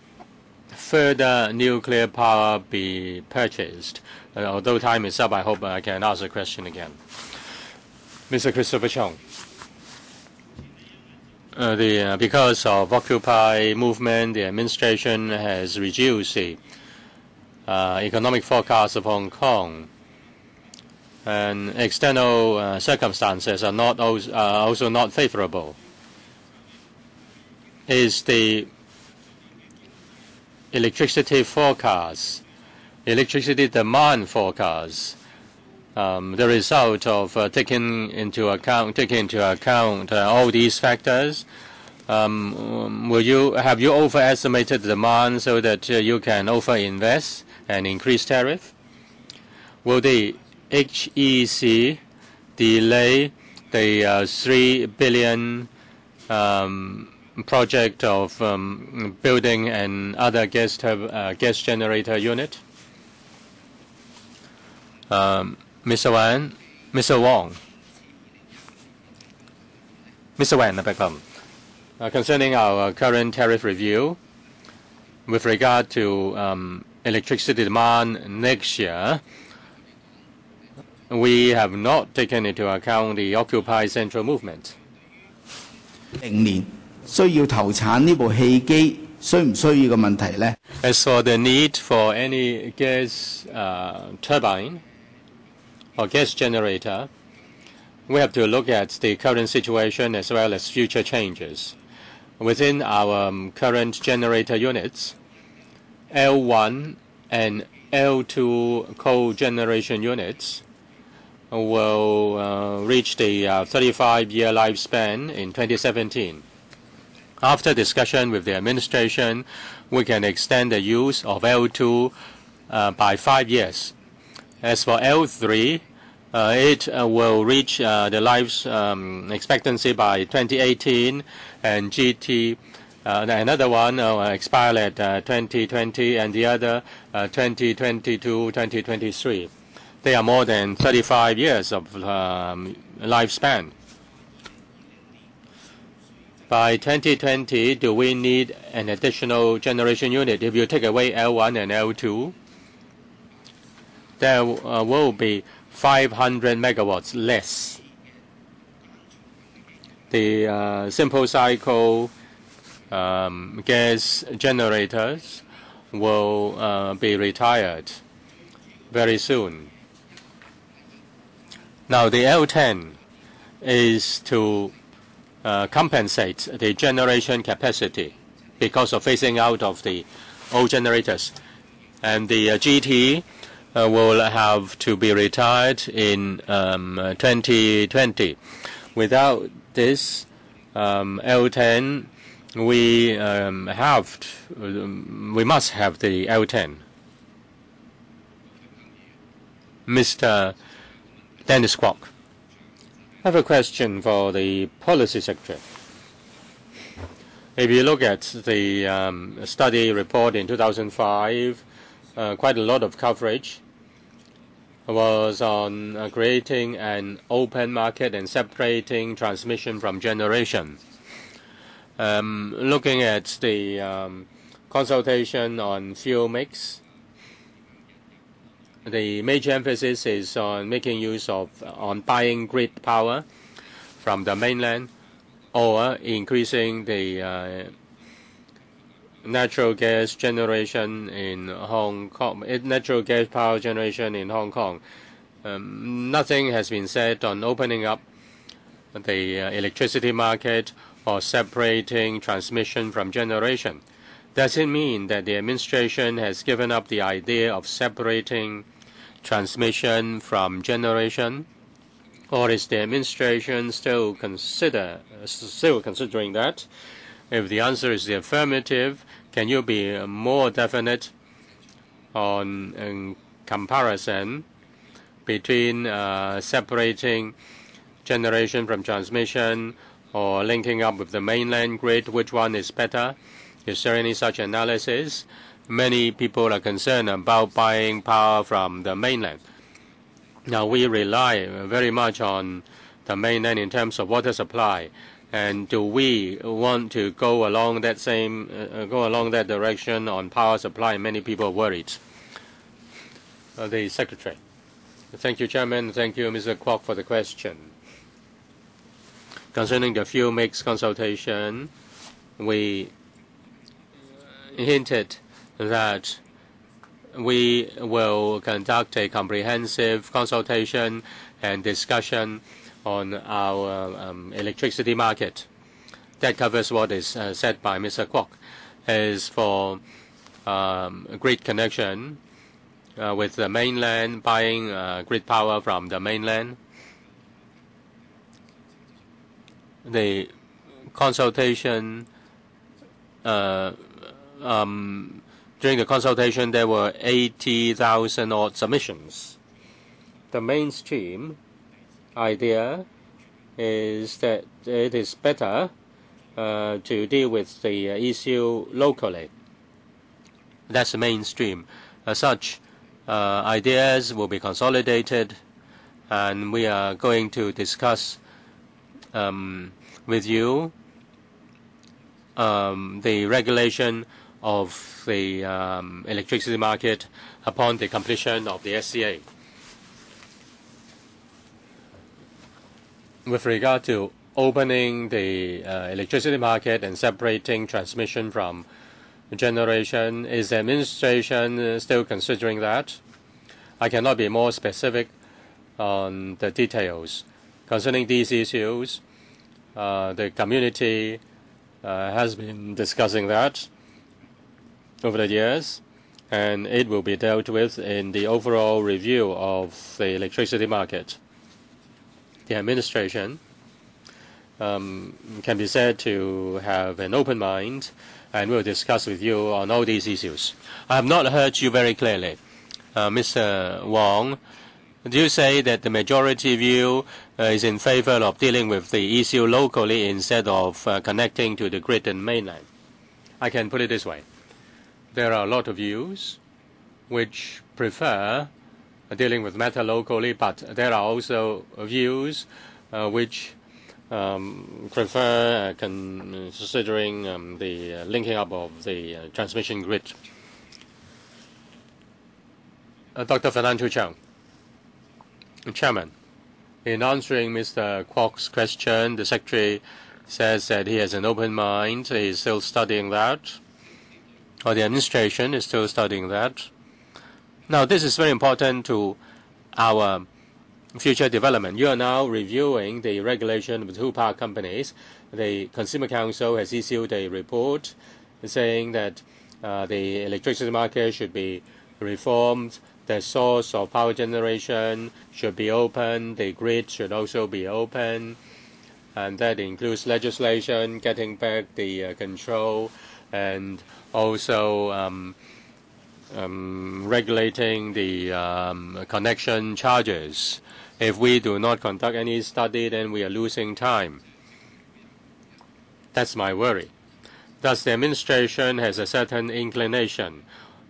further nuclear power be purchased? Although time is up, I hope I can ask the question again. Mr. Christopher Chung. Because of Occupy movement, the administration has reduced the economic forecast of Hong Kong. And external circumstances are also not favorable. Is the electricity forecast, electricity demand forecast, the result of taking into account all these factors? Have you overestimated the demand so that you can overinvest and increase tariff? Will the HEC delay the 3 billion project of building an other gas generator unit? Mr. Wan, I beg pardon. Concerning our current tariff review, with regard to electricity demand next year, we have not taken into account the Occupy Central movement. As for the need for any gas turbine or gas generator, we have to look at the current situation as well as future changes. Within our current generator units, L1 and L2 cogeneration units will reach the 35-year lifespan in 2017. After discussion with the administration, we can extend the use of L2 by 5 years. As for L3, it will reach the life expectancy by 2018, and GT, another one expire at 2020, and the other 2022, 2023. They are more than 35 years of lifespan. By 2020, do we need an additional generation unit? If you take away L1 and L2, there will be 500 megawatts less. The simple cycle gas generators will be retired very soon. Now the L10 is to compensate the generation capacity because of phasing out of the old generators. And the GT will have to be retired in 2020. Without this L10, we must have the L10. Mr. Dennis Kwok. I have a question for the Policy Secretary. If you look at the study report in 2005, quite a lot of coverage was on creating an open market and separating transmission from generation. Looking at the consultation on fuel mix, the major emphasis is on making use of buying grid power from the mainland or increasing the natural gas generation in Hong Kong, natural gas power generation in Hong Kong. Nothing has been said on opening up the electricity market or separating transmission from generation. Does it mean that the administration has given up the idea of separating transmission from generation, or is the administration still considering that? If the answer is the affirmative, can you be more definite on comparison between separating generation from transmission or linking up with the mainland grid? Which one is better? Is there any such analysis? Many people are concerned about buying power from the mainland. Now, we rely very much on the mainland in terms of water supply. And do we want to go along that direction on power supply? Many people are worried. The Secretary. Thank you, Chairman. Thank you, Mr. Kwok, for the question. Concerning the fuel mix consultation, we hinted that we will conduct a comprehensive consultation and discussion on our electricity market. That covers what is said by Mr. Kwok. As for grid connection with the mainland, buying grid power from the mainland, the consultation, during the consultation, there were 80,000 odd submissions. The mainstream idea is that it is better to deal with the issue locally. That's the mainstream. Such ideas will be consolidated, and we are going to discuss with you the regulation of the electricity market upon the completion of the SCA. With regard to opening the electricity market and separating transmission from generation, is the administration still considering that? I cannot be more specific on the details. Concerning these issues, the community has been discussing that over the years, and it will be dealt with in the overall review of the electricity market. The administration can be said to have an open mind, and we'll discuss with you on all these issues. I have not heard you very clearly. Mr. Wong, do you say that the majority view is in favor of dealing with the issue locally instead of connecting to the grid and mainland? I can put it this way. There are a lot of views which prefer dealing with matter locally, but there are also views which prefer considering the linking up of the transmission grid. Dr. Fernando Cheung, Chairman, in answering Mr. Kwok's question, the Secretary says that he has an open mind. He is still studying that, or the administration is still studying that. Now, this is very important to our future development. You are now reviewing the regulation of 2 power companies. The Consumer Council has issued a report saying that the electricity market should be reformed, the source of power generation should be open, the grid should also be open, and that includes legislation, getting back the control, and also regulating the connection charges. If we do not conduct any study, then we are losing time. That's my worry. Thus, the administration has a certain inclination.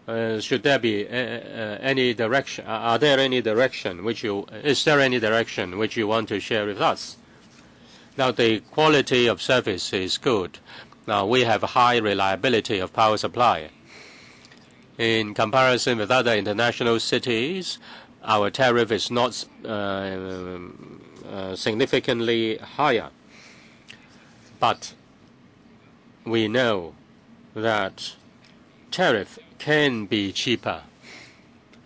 Should there be any direction? Is there any direction which you want to share with us? Now, the quality of service is good. Now, we have a high reliability of power supply. In comparison with other international cities, our tariff is not significantly higher. But we know that tariff can be cheaper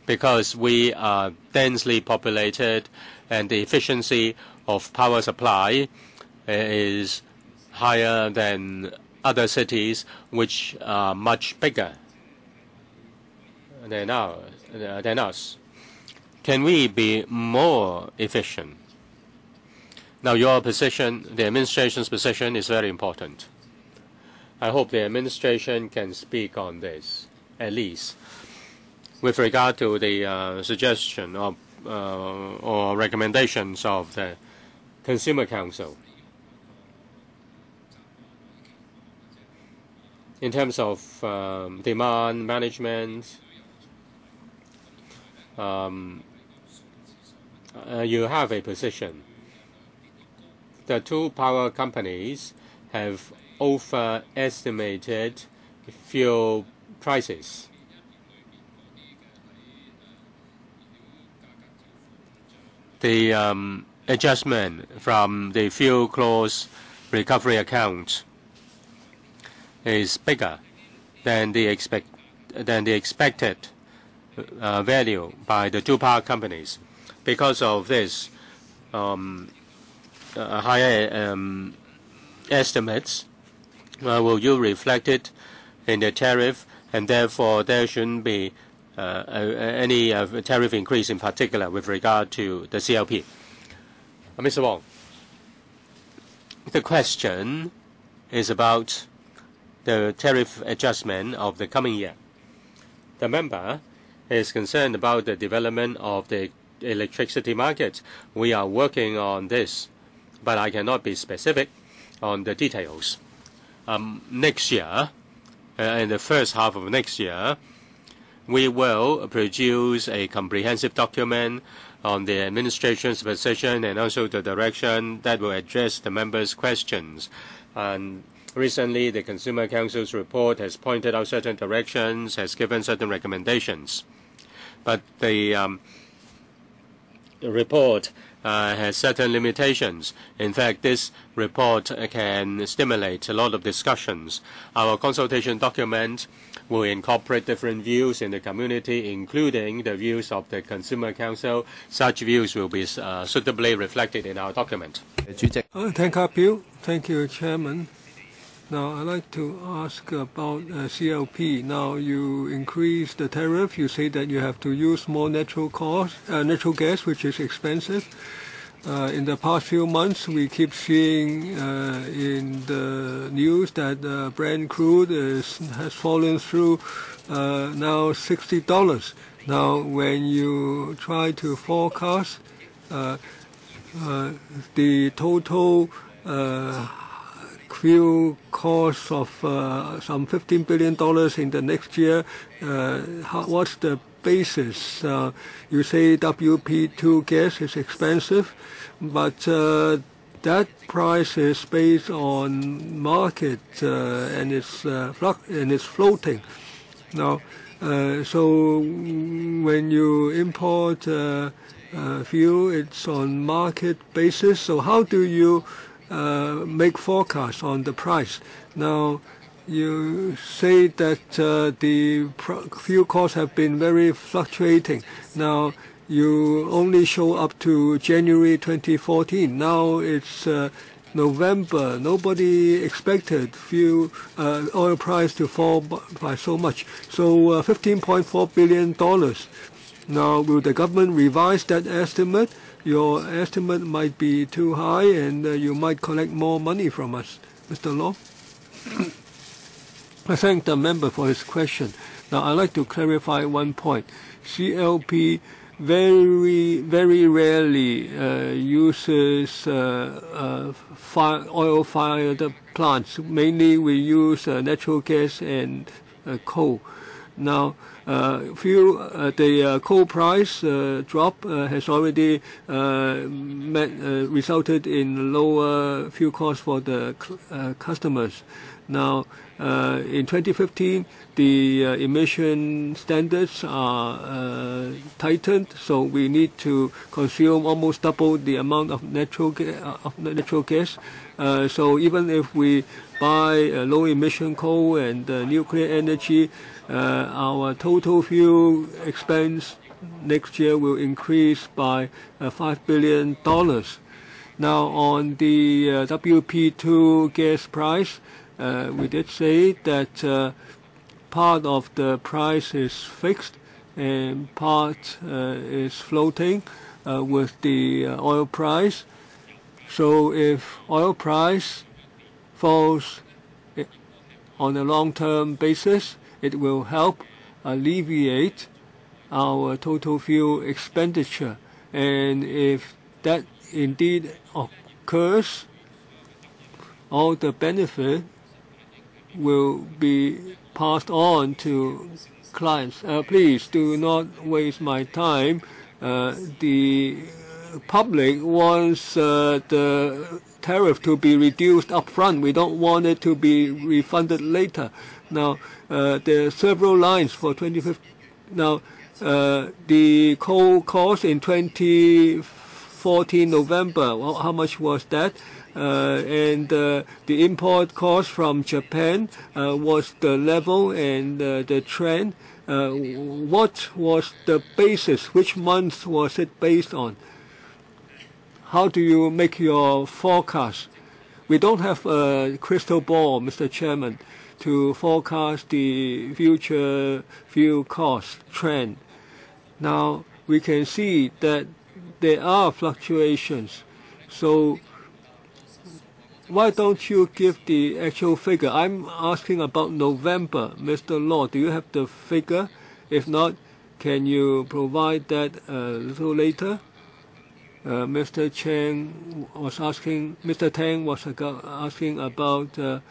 because we are densely populated and the efficiency of power supply is higher than other cities which are much bigger than us. Can we be more efficient? Now, your position, the administration's position, is very important. I hope the administration can speak on this, at least, with regard to the suggestion of, or recommendations of the Consumer Council. In terms of demand management, you have a position. The 2 power companies have overestimated fuel prices. The adjustment from the fuel clause recovery account is bigger than the expected value by the 2 power companies. Because of this, higher estimates, will you reflect it in the tariff, and therefore there shouldn't be any tariff increase in particular with regard to the CLP? Mr. Wong, the question is about the tariff adjustment of the coming year. The member is concerned about the development of the electricity market. We are working on this, but I cannot be specific on the details. Next year, in the first half of next year, we will produce a comprehensive document on the administration's position and also the direction that will address the members' questions. And recently, the Consumer Council's report has pointed out certain directions, has given certain recommendations. But the report has certain limitations. In fact, this report can stimulate a lot of discussions. Our consultation document will incorporate different views in the community, including the views of the Consumer Council. Such views will be suitably reflected in our document. Thank you, Chairman. Now, I'd like to ask about CLP. Now, you increase the tariff. You say that you have to use more natural gas, which is expensive. In the past few months, we keep seeing in the news that Brent crude has fallen through now $60. Now, when you try to forecast the total fuel cost of some $15 billion in the next year, what's the basis? You say WP2 gas is expensive, but that price is based on market and it's floating. Now, so when you import fuel, it's on market basis. So how do you make forecasts on the price? Now, you say that the fuel costs have been very fluctuating. Now, you only show up to January 2014. Now it's November. Nobody expected oil price to fall by so much. So $15.4 billion. Now, will the government revise that estimate? Your estimate might be too high, and you might collect more money from us. Mr. Law? I thank the member for his question. Now, I'd like to clarify one point. CLP very rarely uses oil-fired plants. Mainly, we use natural gas and coal. Now, the coal price drop has already resulted in lower fuel costs for the customers. Now, in 2015, the emission standards are tightened, so we need to consume almost double the amount of natural gas. So even if we buy low emission coal and nuclear energy, our total fuel expense next year will increase by $5 billion. Now, on the WP2 gas price, we did say that part of the price is fixed and part is floating with the oil price. So if oil price falls on a long-term basis, it will help alleviate our total fuel expenditure. And if that indeed occurs, all the benefit will be passed on to clients. Please do not waste my time. The public wants the tariff to be reduced up front. We don't want it to be refunded later. Now, there are several lines for 2015. Now, the coal cost in 2014 November, well, how much was that? And the import cost from Japan was the level and the trend. What was the basis? Which month was it based on? How do you make your forecast? We don't have a crystal ball, Mr. Chairman, to forecast the future fuel cost trend. Now, we can see that there are fluctuations. So why don't you give the actual figure? I'm asking about November. Mr. Law, do you have the figure? If not, can you provide that a little later? Mr. Tang was asking about the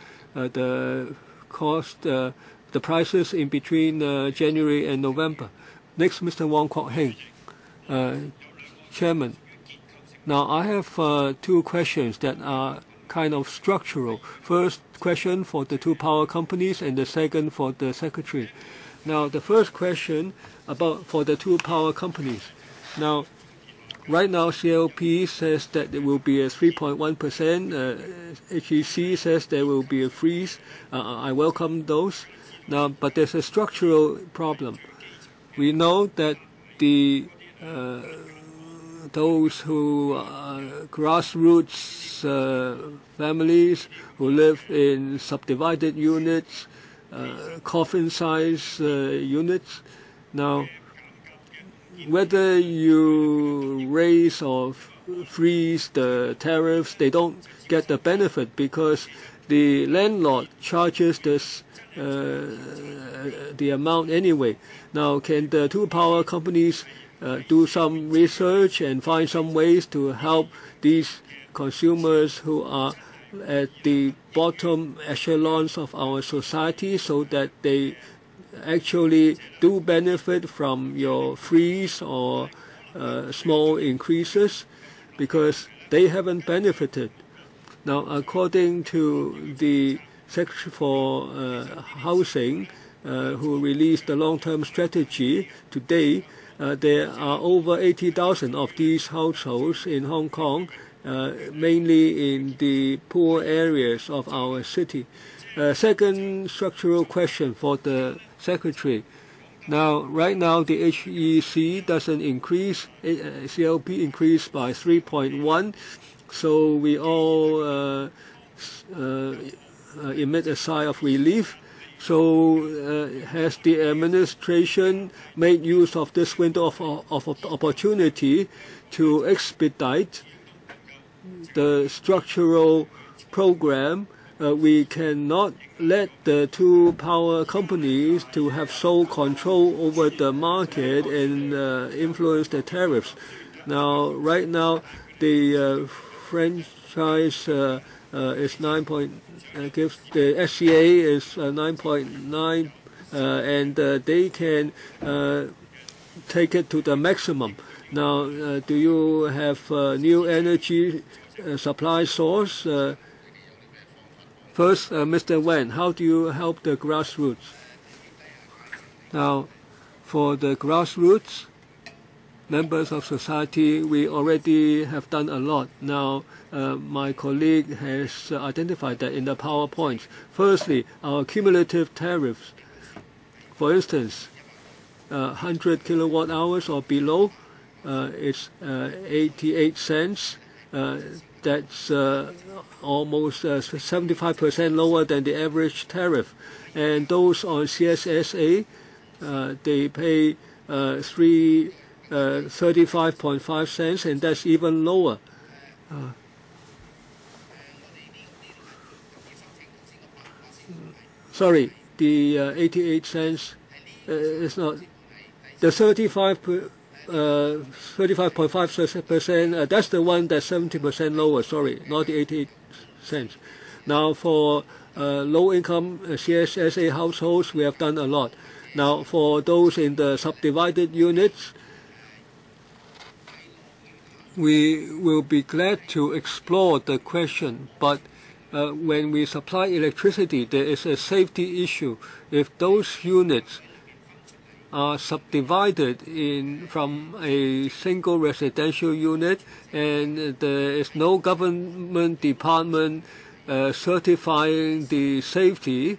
cost, the prices in between January and November. Next, Mr. Wong Kwok Heng, Chairman. Now, I have two questions that are kind of structural. First question for the two power companies, and the second for the Secretary. Now, the first question for the two power companies. Now, right now, CLP says that there will be a 3.1%. HEC says there will be a freeze. I welcome those. Now, but there's a structural problem. We know that those who are grassroots families who live in subdivided units, coffin-size units. Now, whether you raise or freeze the tariffs, they don't get the benefit because the landlord charges this the amount anyway. Now, can the two power companies do some research and find some ways to help these consumers who are at the bottom echelons of our society so that they actually do benefit from your freeze or small increases, because they haven't benefited. Now, according to the Secretary for Housing, who released the long-term strategy today, there are over 80,000 of these households in Hong Kong, mainly in the poor areas of our city. Second structural question for the Secretary. Now, right now, the HEC doesn't increase. CLP increased by 3.1, so we all emit a sigh of relief. So has the administration made use of this window of opportunity to expedite the structural program? We cannot let the two power companies to have sole control over the market and influence the tariffs. Now, right now, the franchise is 9. Gives the SCA is 9.9, and they can take it to the maximum. Now, do you have new energy supply source? First, Mr. Wen, how do you help the grassroots? Now, for the grassroots members of society, we already have done a lot. Now, my colleague has identified that in the PowerPoint. Firstly, our cumulative tariffs. For instance, 100 kilowatt hours or below, it's 88 cents. That's almost 75% lower than the average tariff. And those on CSSA, they pay 35.5 cents, and that's even lower. Sorry, the 88 cents is not the 35.5%. That's the one that's 70% lower. Sorry, not the 88 cents. Now, for low-income CSSA households, we have done a lot. Now, for those in the subdivided units, we will be glad to explore the question, but when we supply electricity, there is a safety issue. If those units are subdivided from a single residential unit and there is no government department certifying the safety,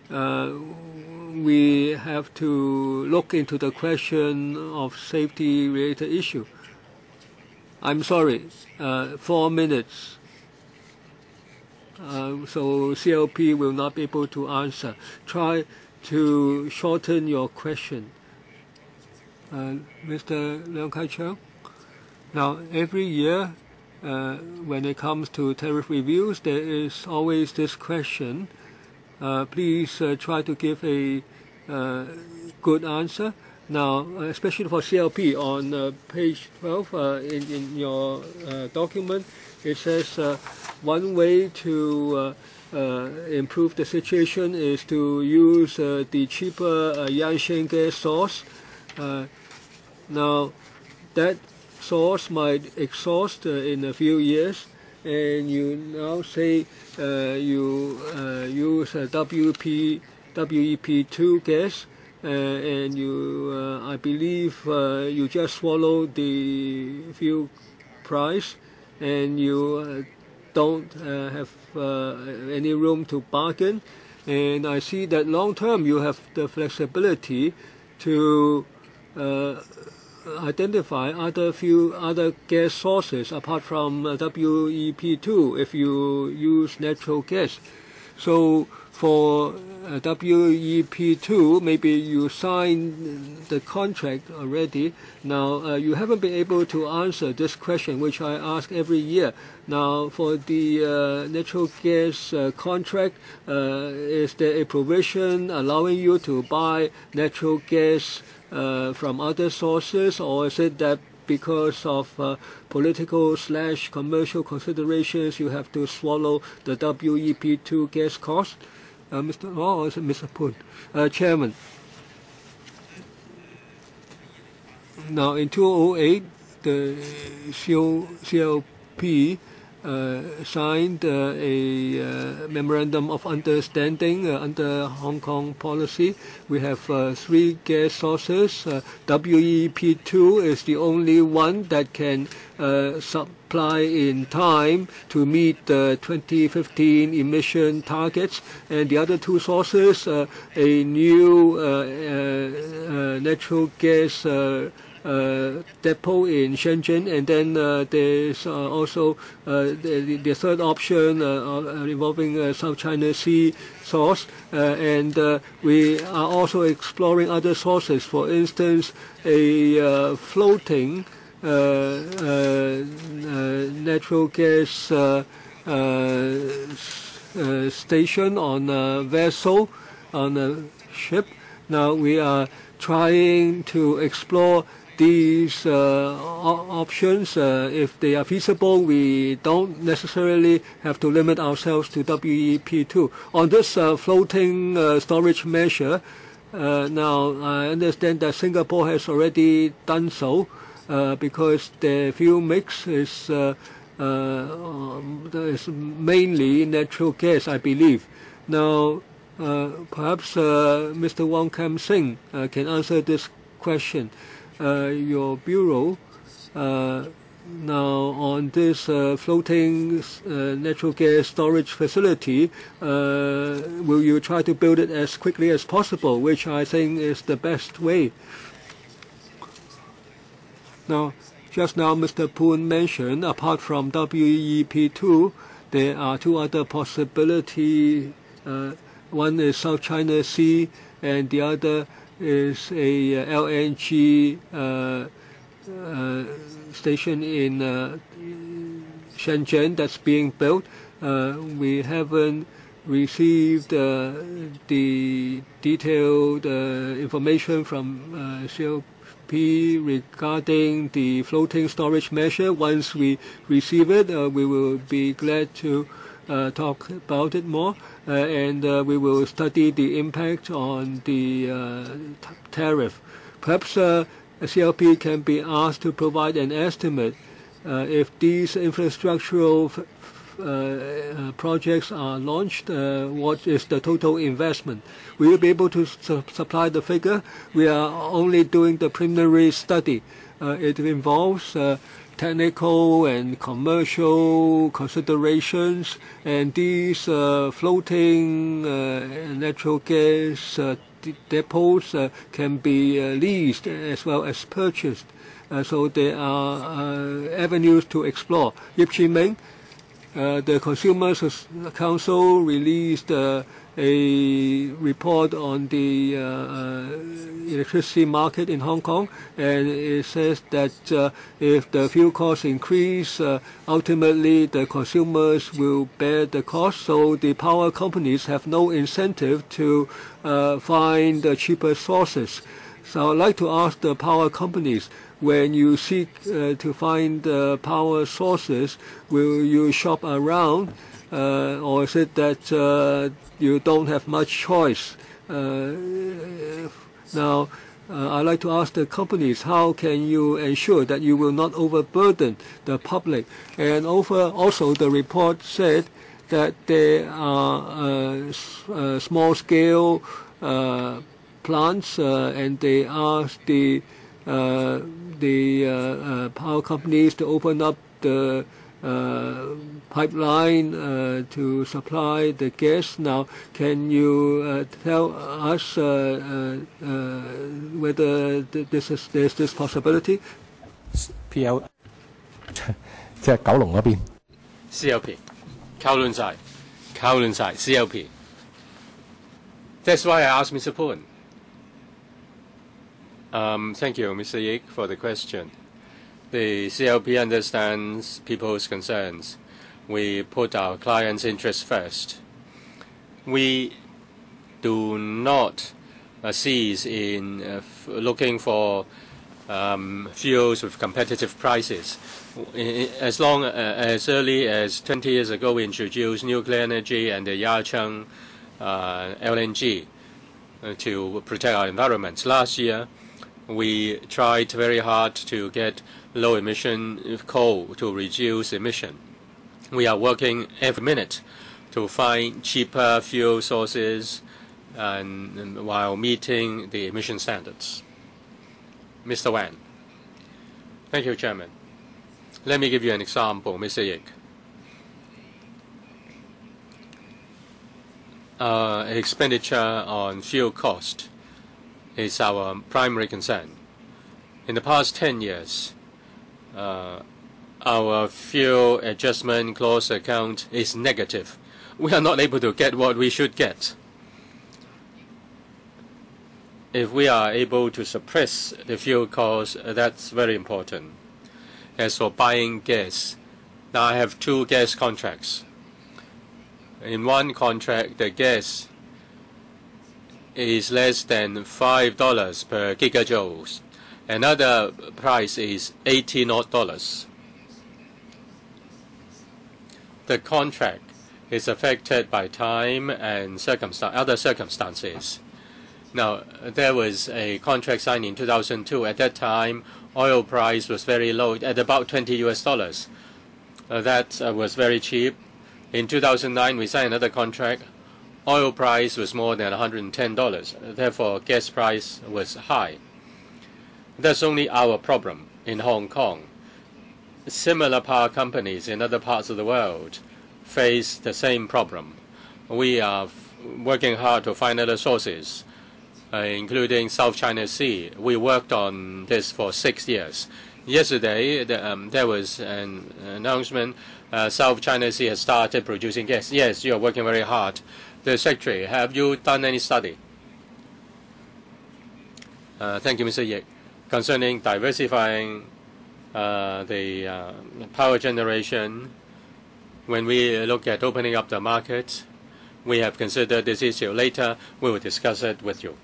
we have to look into the question of safety-related issue. I'm sorry, 4 minutes. So CLP will not be able to answer. Try to shorten your question. Mr. Leung Kai-chiang? Now, every year, when it comes to tariff reviews, there is always this question. Please try to give a good answer. Now, especially for CLP, on page 12 in your document, it says one way to improve the situation is to use the cheaper Yansheng gas source. Now, that source might exhaust in a few years, and you now say you use WEP2 gas, and you, I believe, you just swallow the fuel price, and you don't have any room to bargain. And I see that long term you have the flexibility to identify other gas sources apart from WEP2 if you use natural gas. So for WEP2, maybe you signed the contract already. Now, you haven't been able to answer this question, which I ask every year. Now, for the natural gas contract, is there a provision allowing you to buy natural gas from other sources, or is it that because of political/commercial considerations, you have to swallow the WEP2 gas cost? Mr. Law or is it Mr. Poon? Chairman. Now, in 2008, the CLP signed a memorandum of understanding under Hong Kong policy. We have 3 gas sources. WEP2 is the only one that can supply in time to meet the 2015 emission targets, and the other 2 sources, a new natural gas depot in Shenzhen, and then there's also the third option involving South China Sea source, and we are also exploring other sources. For instance, a floating natural gas station on a vessel, on a ship. Now we are trying to explore these options. If they are feasible, we don't necessarily have to limit ourselves to WEP2. On this floating storage measure, now I understand that Singapore has already done so because the fuel mix is mainly natural gas, I believe. Now, perhaps Mr. Wong Kam Sing can answer this question. Your bureau now on this floating natural gas storage facility, will you try to build it as quickly as possible, which I think is the best way? Now, just now Mr. Poon mentioned, apart from WEP2, there are 2 other possibilities. One is South China Sea, and the other is a LNG station in Shenzhen that's being built. We haven't received the detailed information from CLP regarding the floating storage measure. Once we receive it, we will be glad to talk about it more, and we will study the impact on the tariff. Perhaps CLP can be asked to provide an estimate if these infrastructural projects are launched, what is the total investment? Will you be able to supply the figure? We are only doing the preliminary study. It involves technical and commercial considerations, and these floating natural gas depots can be leased as well as purchased. So there are avenues to explore. Yip Chi Ming, the Consumers Council released a report on the electricity market in Hong Kong, and it says that if the fuel costs increase, ultimately the consumers will bear the cost, so the power companies have no incentive to find cheaper sources. So I'd like to ask the power companies, when you seek to find power sources, will you shop around, or is it that you don't have much choice? Now, I'd like to ask the companies, how can you ensure that you will not overburden the public? And also the report said that there are small-scale plants, and they asked the power companies to open up the pipeline to supply the gas. Now, can you tell us whether there's this possibility? PL 即係九龍嗰邊 CLP Kowloon side. 考慮晒 CLP. That's why I asked Mr. Poon. Thank you, Mr. Yik, for the question. The CLP understands people's concerns. We put our clients' interests first. We do not cease in looking for fuels with competitive prices. As early as 20 years ago, we introduced nuclear energy and the Yacheng LNG to protect our environment. Last year, we tried very hard to get low-emission coal to reduce emission. We are working every minute to find cheaper fuel sources and while meeting the emission standards. Mr. Wan. Thank you, Chairman. Let me give you an example, Mr. Yik. Expenditure on fuel cost is our primary concern. In the past 10 years, our fuel adjustment clause account is negative. We are not able to get what we should get. If we are able to suppress the fuel cost, that's very important. As for buying gas, now I have 2 gas contracts. In one contract, the gas is less than $5 per gigajoules. Another price is $80. The contract is affected by time and other circumstances. Now, there was a contract signed in 2002. At that time, oil price was very low, at about $20. That was very cheap. In 2009, we signed another contract. Oil price was more than $110. Therefore, gas price was high. That's only our problem in Hong Kong. Similar power companies in other parts of the world face the same problem. We are working hard to find other sources, including South China Sea. We worked on this for 6 years. Yesterday, there was an announcement. South China Sea has started producing gas. Yes, you are working very hard. The Secretary, have you done any study? Thank you, Mr. Yik. Concerning diversifying the power generation, when we look at opening up the market, we have considered this issue. Later, we will discuss it with you.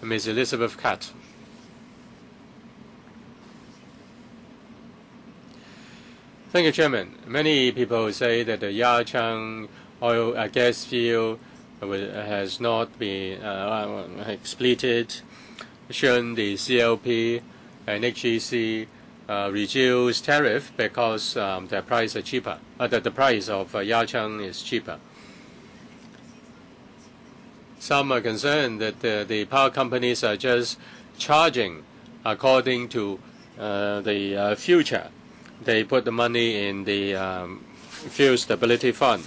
Ms. Elizabeth Catt. Thank you, Chairman. Many people say that the Yacheng oil gas field has not been exploited. Should the CLP and HEC reduce tariff because the price are cheaper. The price of Yacheng is cheaper. Some are concerned that the power companies are just charging according to the future. They put the money in the fuel stability fund,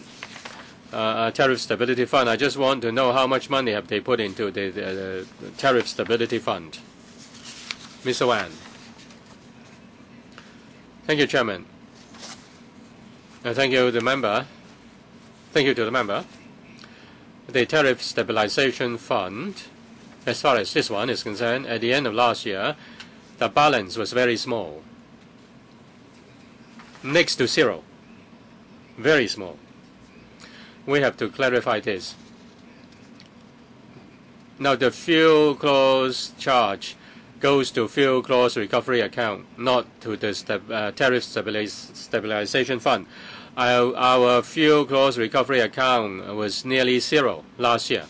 tariff stability fund. I just want to know how much money have they put into the tariff stability fund. Mr. Wan. Thank you, Chairman. Thank you, the member. Thank you to the member. The Tariff Stabilization Fund, as far as this one is concerned, at the end of last year, the balance was very small. Next to zero. Very small. We have to clarify this. Now, the fuel clause charge goes to fuel clause recovery account, not to the Tariff Stabilization Fund. Our fuel clause recovery account was nearly zero last year.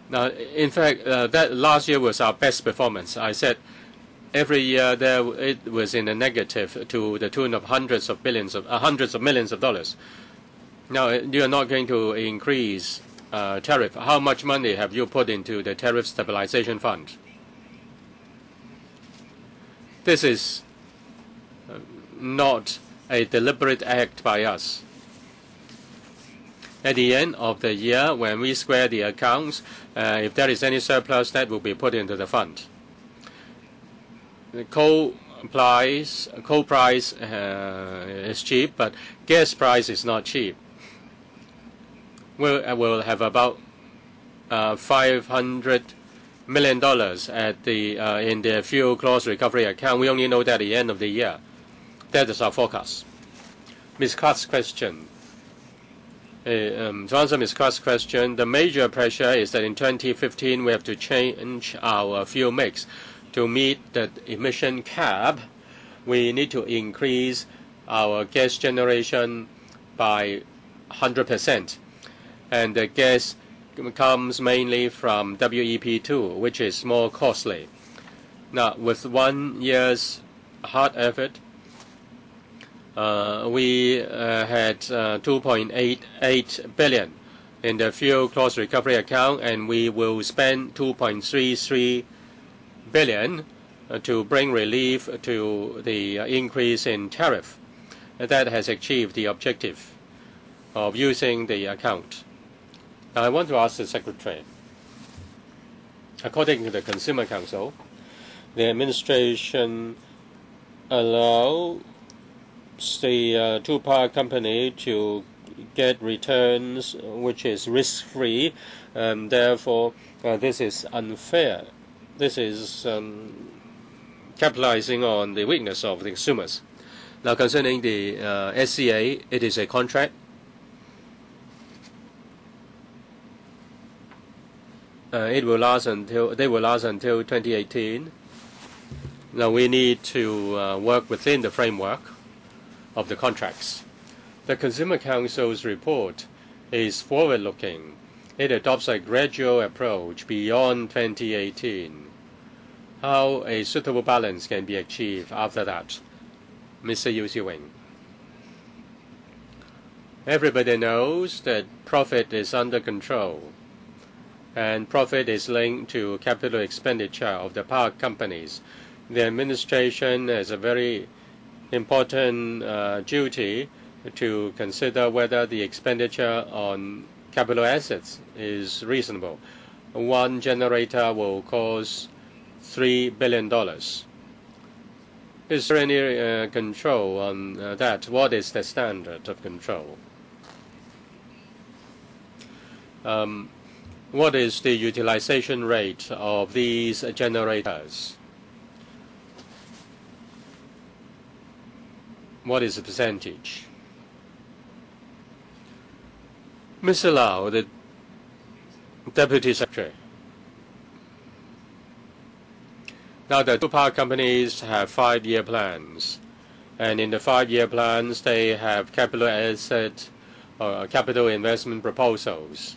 Now, in fact, that last year was our best performance. I said every year it was in a negative to the tune of hundreds of millions of dollars. Now, you are not going to increase tariff. How much money have you put into the Tariff Stabilization Fund? This is not a deliberate act by us. At the end of the year, when we square the accounts, if there is any surplus, that will be put into the fund. The coal coal price is cheap, but gas price is not cheap. We'll have about $500 million at in the fuel clause recovery account. We only know that at the end of the year. That is our forecast. Ms. Clark's question. To answer Ms. Clark's question, the major pressure is that in 2015 we have to change our fuel mix. To meet the emission cap, we need to increase our gas generation by 100%. And the gas comes mainly from WEP2, which is more costly. Now, with 1 year's hard effort, we had 2.88 billion in the fuel clause recovery account, and we will spend 2.33 billion to bring relief to the increase in tariff. That has achieved the objective of using the account. Now, I want to ask the Secretary, according to the Consumer Council, the administration allows the two power company to get returns which is risk-free, and therefore this is unfair. This is capitalizing on the weakness of the consumers. Now, concerning the SCA, it is a contract. They will last until 2018. Now we need to work within the framework of the contracts. The Consumer Council's report is forward-looking. It adopts a gradual approach beyond 2018. How a suitable balance can be achieved after that? Mr. Yu Xiwing. Everybody knows that profit is under control, and profit is linked to capital expenditure of the power companies. The administration has a very important duty to consider whether the expenditure on capital assets is reasonable. One generator will cost $3 billion. Is there any control on that? What is the standard of control? What is the utilization rate of these generators? What is the percentage? Mr. Lau, the Deputy Secretary. Now, the two power companies have 5-year plans, and in the 5-year plans, they have capital asset or capital investment proposals,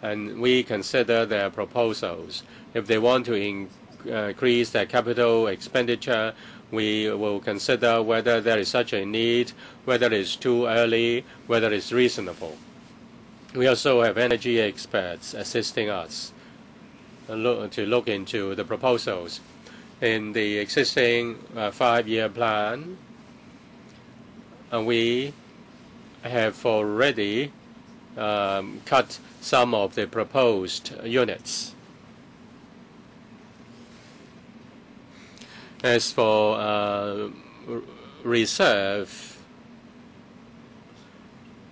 and we consider their proposals. If they want to increase their capital expenditure, we will consider whether there is such a need, whether it's too early, whether it's reasonable. We also have energy experts assisting us to look into the proposals. In the existing 5-year plan, we have already cut some of the proposed units. As for reserve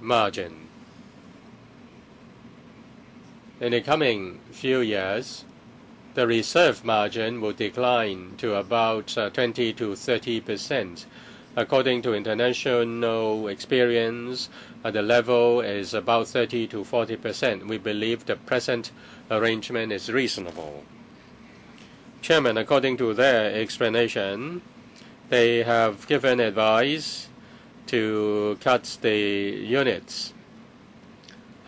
margin, in the coming few years, the reserve margin will decline to about 20 to 30%. According to international experience, the level is about 30 to 40%. We believe the present arrangement is reasonable. Chairman, according to their explanation, they have given advice to cut the units.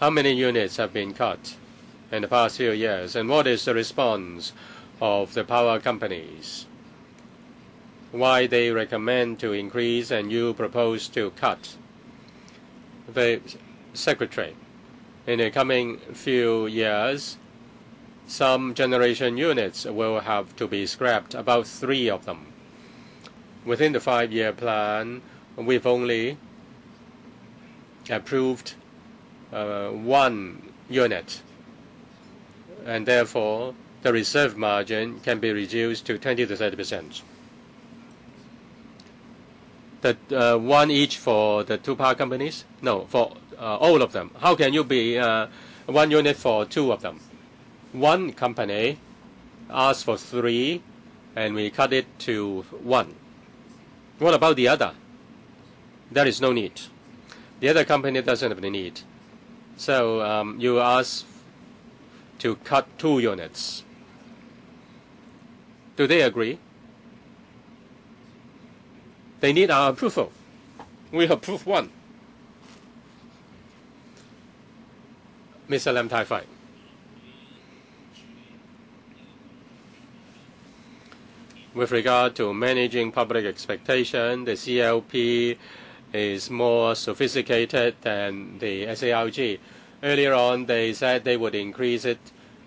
How many units have been cut in the past few years, and what is the response of the power companies? Why they recommend to increase and you propose to cut? The Secretary, in the coming few years, some generation units will have to be scrapped, about 3 of them. Within the 5-year plan, we've only approved 1 unit, and therefore the reserve margin can be reduced to 20 to 30%. That one each for the two power companies? No, for all of them. How can you be 1 unit for 2 of them? One company asks for 3, and we cut it to 1. What about the other? There is no need. The other company doesn't have the need. So you ask to cut 2 units. Do they agree? They need our approval. We approve 1. Mr. Lam Tai Fai. With regard to managing public expectation, the CLP is more sophisticated than the SARG. Earlier on, they said they would increase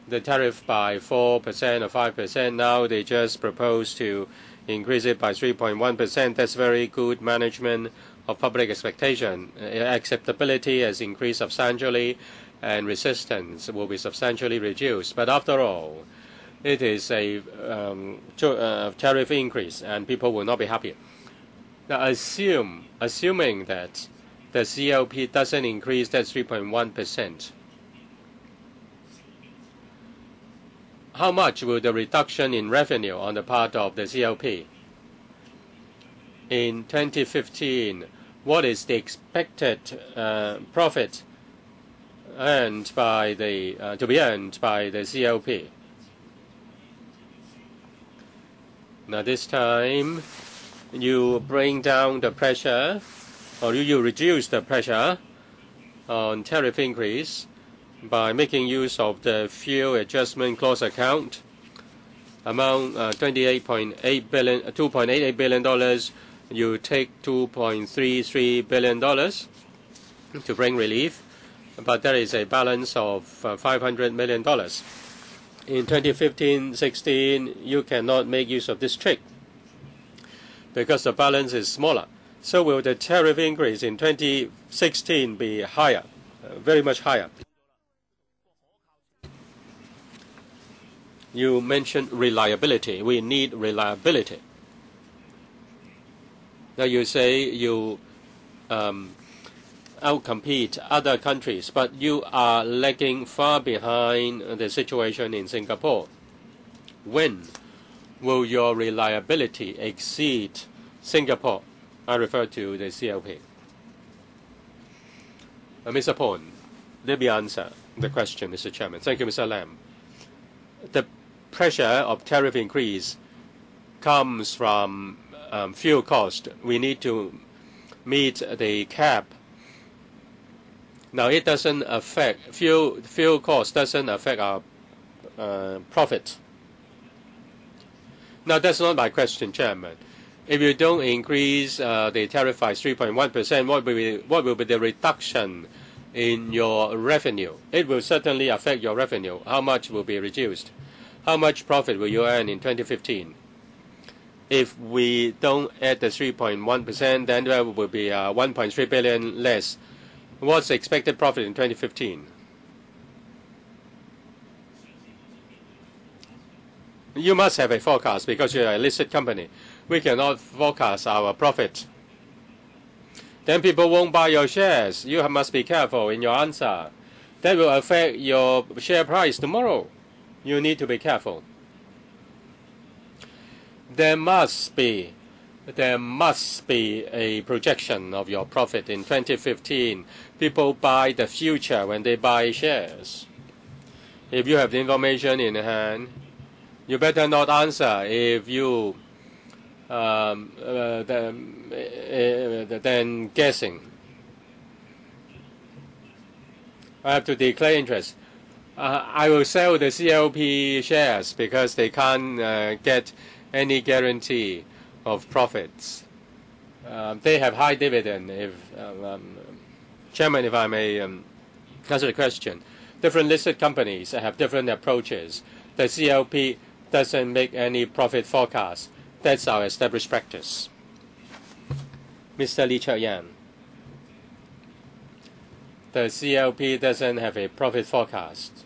the tariff by 4% or 5%. Now they just propose to increase it by 3.1%. That's very good management of public expectation. Acceptability has increased substantially, and resistance will be substantially reduced. But after all, it is a tariff increase, and people will not be happy. Now, assuming that the CLP doesn't increase that 3.1%, how much will the reduction in revenue on the part of the CLP? In 2015, what is the expected profit earned by the to be earned by the CLP? Now this time, you bring down the pressure, or you reduce the pressure on tariff increase by making use of the fuel adjustment clause account. Among $2.88 billion, you take $2.33 billion to bring relief, but there is a balance of $500 million. In 2015-16, you cannot make use of this trick because the balance is smaller. So will the tariff increase in 2016 be higher, very much higher? You mentioned reliability. We need reliability. Now you say you outcompete other countries, but you are lagging far behind the situation in Singapore. When will your reliability exceed Singapore? I refer to the CLP. Mr. Pon, let me answer the question, Mr. Chairman. Thank you, Mr. Lam. The pressure of tariff increase comes from fuel cost. We need to meet the cap. Now, it doesn't affect fuel cost doesn't affect our profit. Now, that's not my question, Chairman. If you don't increase the tariff by 3.1%, what will be the reduction in your revenue? It will certainly affect your revenue. How much will be reduced? How much profit will you earn in 2015? If we don't add the 3.1%, then there will be 1.3 billion less. What's the expected profit in 2015? You must have a forecast because you're a listed company. We cannot forecast our profit. Then people won't buy your shares. You must be careful in your answer. That will affect your share price tomorrow. You need to be careful. There must be a projection of your profit in 2015. People buy the future when they buy shares. If you have the information in hand, you better not answer if you then guessing. I have to declare interest. I will sell the CLP shares because they can't get any guarantee of profits. They have high dividend. Chairman, if I may answer the question, different listed companies have different approaches. The CLP doesn't make any profit forecast. That's our established practice. Mr. Lee Cheuk-yan, the CLP doesn't have a profit forecast,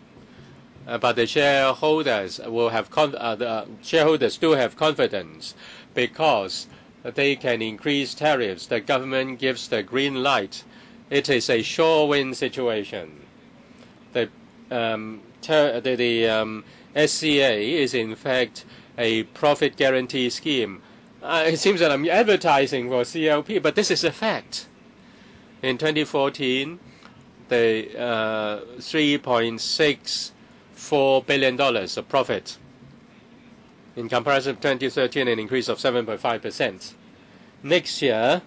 but the shareholders will have the shareholders do have confidence because they can increase tariffs. The government gives the green light. It is a sure win situation. The SCA is in fact a profit guarantee scheme. It seems that I'm advertising for CLP, but this is a fact. In 2014, the $3.64 billion of profit. In comparison to 2013, an increase of 7.5%. Next year,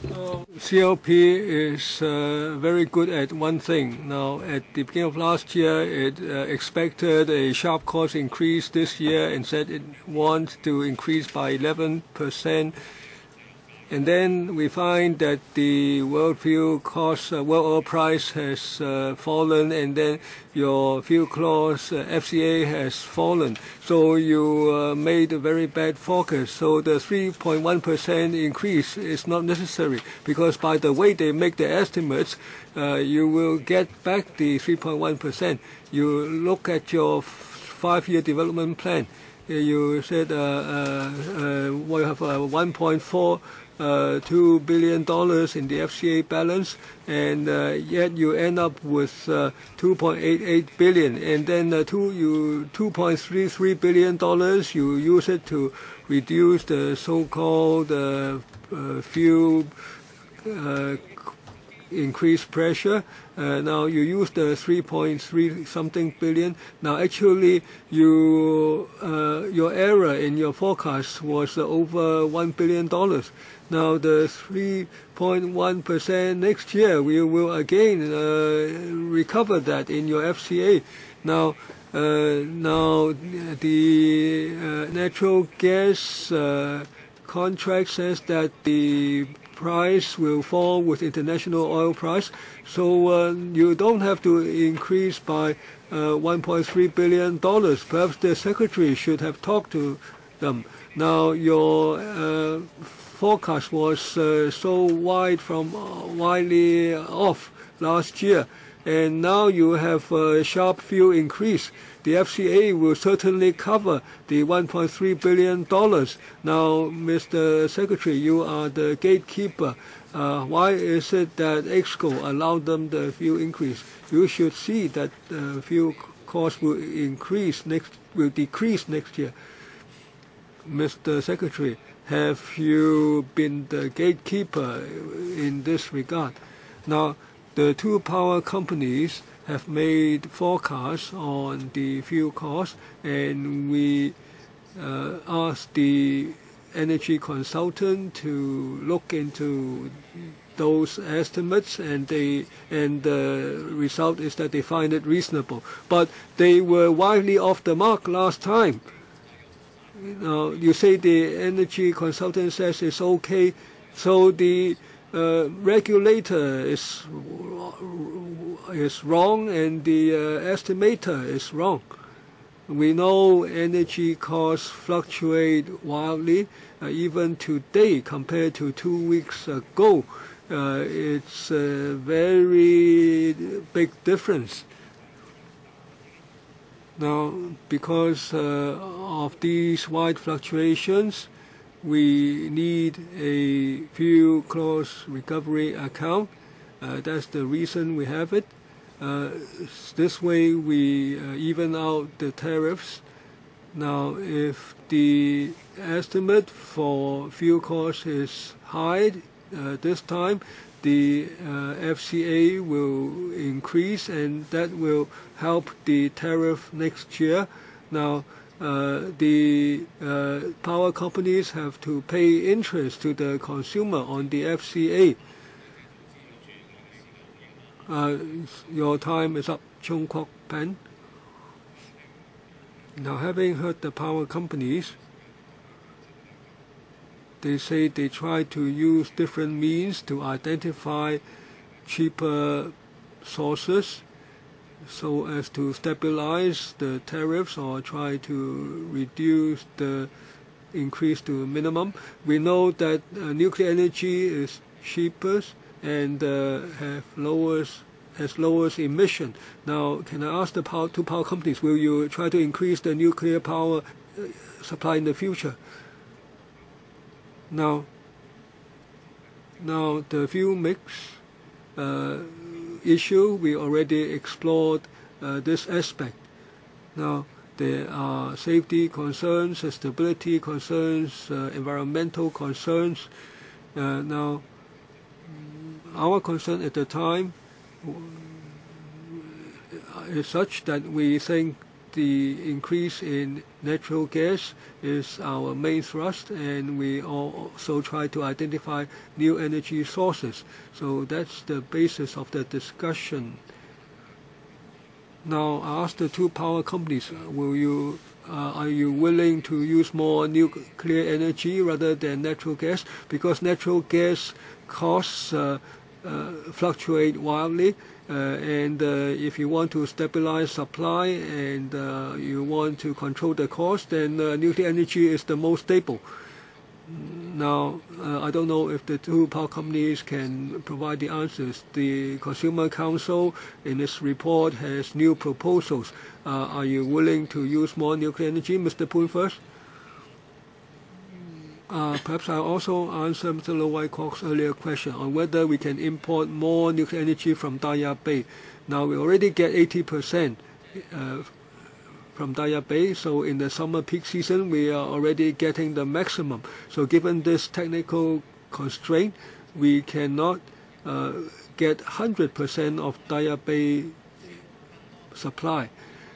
CLP is very good at one thing. Now, at the beginning of last year, it expected a sharp cost increase this year and said it wants to increase by 11%. And then we find that the world fuel cost, world oil price has fallen, and then your fuel clause FCA has fallen. So you made a very bad forecast. So the 3.1% increase is not necessary, because by the way they make the estimates, you will get back the 3.1%. You look at your 5-year development plan. You said we have 1.4 $2 billion in the FCA balance, and yet you end up with $2.88 billion, and then $2.33 billion you use it to reduce the so-called fuel increased pressure. Now you use the 3.3 something billion. Now actually your error in your forecast was over $1 billion. Now the 3.1% next year, we will again recover that in your FCA. Now the natural gas contract says that the price will fall with international oil price, so you don't have to increase by $1.3 billion. Perhaps the secretary should have talked to them. Now your forecast was so widely off last year, and now you have a sharp fuel increase. The FCA will certainly cover the $1.3 billion. Now, Mr. Secretary, you are the gatekeeper. Why is it that EXCO allowed them the fuel increase? You should see that fuel cost will decrease next year. Mr. Secretary, have you been the gatekeeper in this regard? Now, the two power companies have made forecasts on the fuel cost, and we asked the energy consultant to look into those estimates, and the result is that they find it reasonable. But they were widely off the mark last time. You say the energy consultant says it's okay, so the regulator is wrong and the estimator is wrong. We know energy costs fluctuate wildly. Even today, compared to 2 weeks ago, it's a very big difference. Now, because of these wide fluctuations, we need a fuel clause recovery account. That's the reason we have it. This way we even out the tariffs. Now, if the estimate for fuel cost is high this time, the FCA will increase, and that will help the tariff next year. Now, the power companies have to pay interest to the consumer on the FCA. Your time is up, Chung Kwok Pen. Now, having heard the power companies, they say they try to use different means to identify cheaper sources so as to stabilize the tariffs or try to reduce the increase to a minimum. We know that nuclear energy is cheapest and has lowest emission. Now, can I ask the two power companies, will you try to increase the nuclear power supply in the future? Now the fuel mix issue, we already explored this aspect. Now there are safety concerns, stability concerns, environmental concerns. Now our concern at the time is such that we think the increase in natural gas is our main thrust, and we also try to identify new energy sources. So that's the basis of the discussion. Now, I ask the two power companies, are you willing to use more nuclear energy rather than natural gas? Because natural gas costs fluctuate wildly. And if you want to stabilize supply and you want to control the cost, then nuclear energy is the most stable. Now, I don't know if the two power companies can provide the answers. The Consumer Council, in its report, has new proposals. Are you willing to use more nuclear energy? Mr. Poon first. Perhaps I'll also answer Mr. Low Wai Kwok's earlier question on whether we can import more nuclear energy from Daya Bay. Now, we already get 80% from Daya Bay, so in the summer peak season, we are already getting the maximum. So given this technical constraint, we cannot get 100% of Daya Bay supply.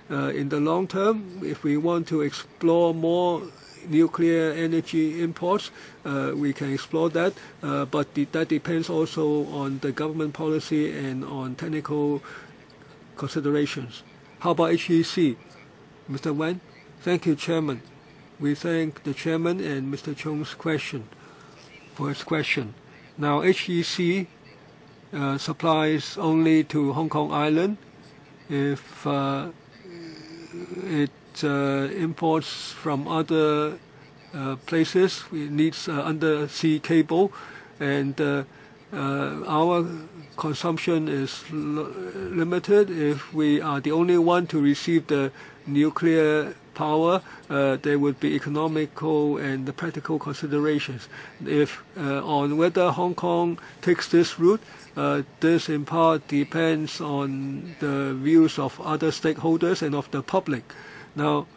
In the long term, if we want to explore more nuclear energy imports, we can explore that, but that depends also on the government policy and on technical considerations. How about HEC? Mr. Wen? Thank you, Chairman. We thank the Chairman and Mr. Chung's for his question. Now, HEC supplies only to Hong Kong Island. If it imports from other places, it needs undersea cable, and our consumption is limited. If we are the only one to receive the nuclear power, there would be economical and practical considerations. If on whether Hong Kong takes this route, this in part depends on the views of other stakeholders and of the public. Now,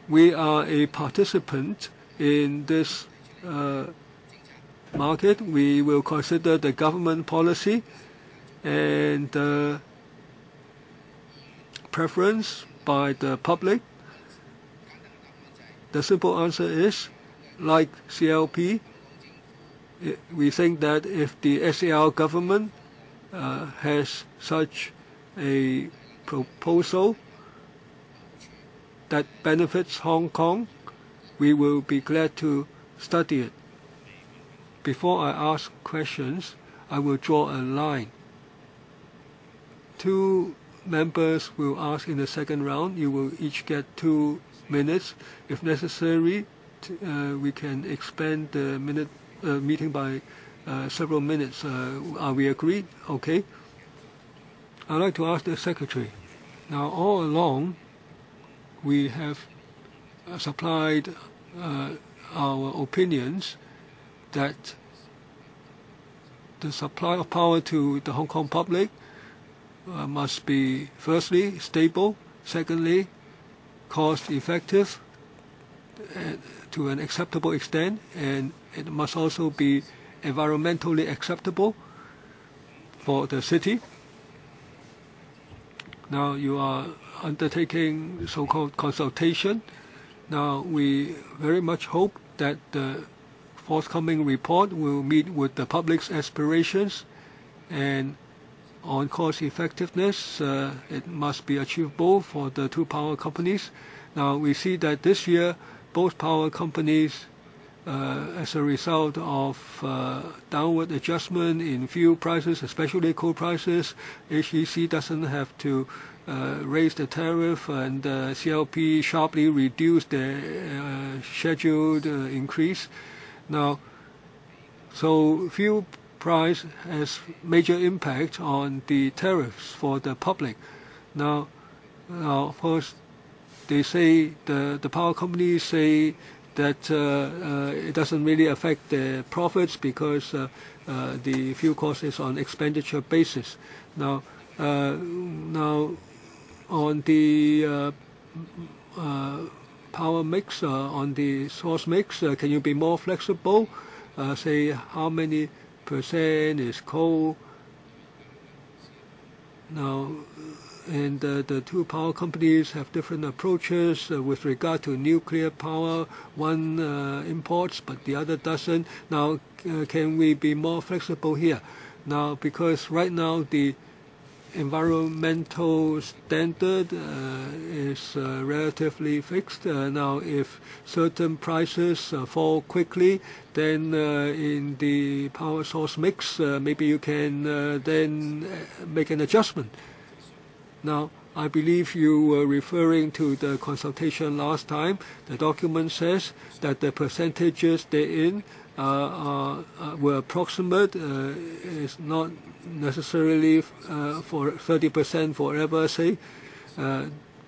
we are a participant in this market. We will consider the government policy and preference by the public. The simple answer is, like CLP, we think that if the SAR government has such a proposal that benefits Hong Kong, we will be glad to study it. Before I ask questions, I will draw a line. Two members will ask in the second round. You will each get 2 minutes. If necessary, we can expand the meeting by several minutes. Are we agreed? Okay. I'd like to ask the Secretary. Now, all along, we have supplied our opinions that the supply of power to the Hong Kong public must be, firstly, stable, secondly, cost-effective to an acceptable extent, and it must also be environmentally acceptable for the city. Now you are undertaking so-called consultation. Now we very much hope that the forthcoming report will meet with the public's aspirations, and on cost effectiveness, it must be achievable for the two power companies. Now we see that this year both power companies, as a result of downward adjustment in fuel prices, especially coal prices, HEC doesn't have to raise the tariff, and CLP sharply reduced the scheduled increase. Now, so fuel price has major impact on the tariffs for the public. Now of course, they say the power companies say that it doesn't really affect the profits because the fuel cost is on expenditure basis. Now on the power mix, on the source mix, can you be more flexible? Say how many percent is coal? Now, and the two power companies have different approaches with regard to nuclear power. One imports, but the other doesn't. Now, can we be more flexible here? Now, because right now the environmental standard is relatively fixed. Now, if certain prices fall quickly, then in the power source mix, maybe you can then make an adjustment. Now, I believe you were referring to the consultation last time. The document says that the percentages therein were approximate. It's not necessarily for 30% forever, say,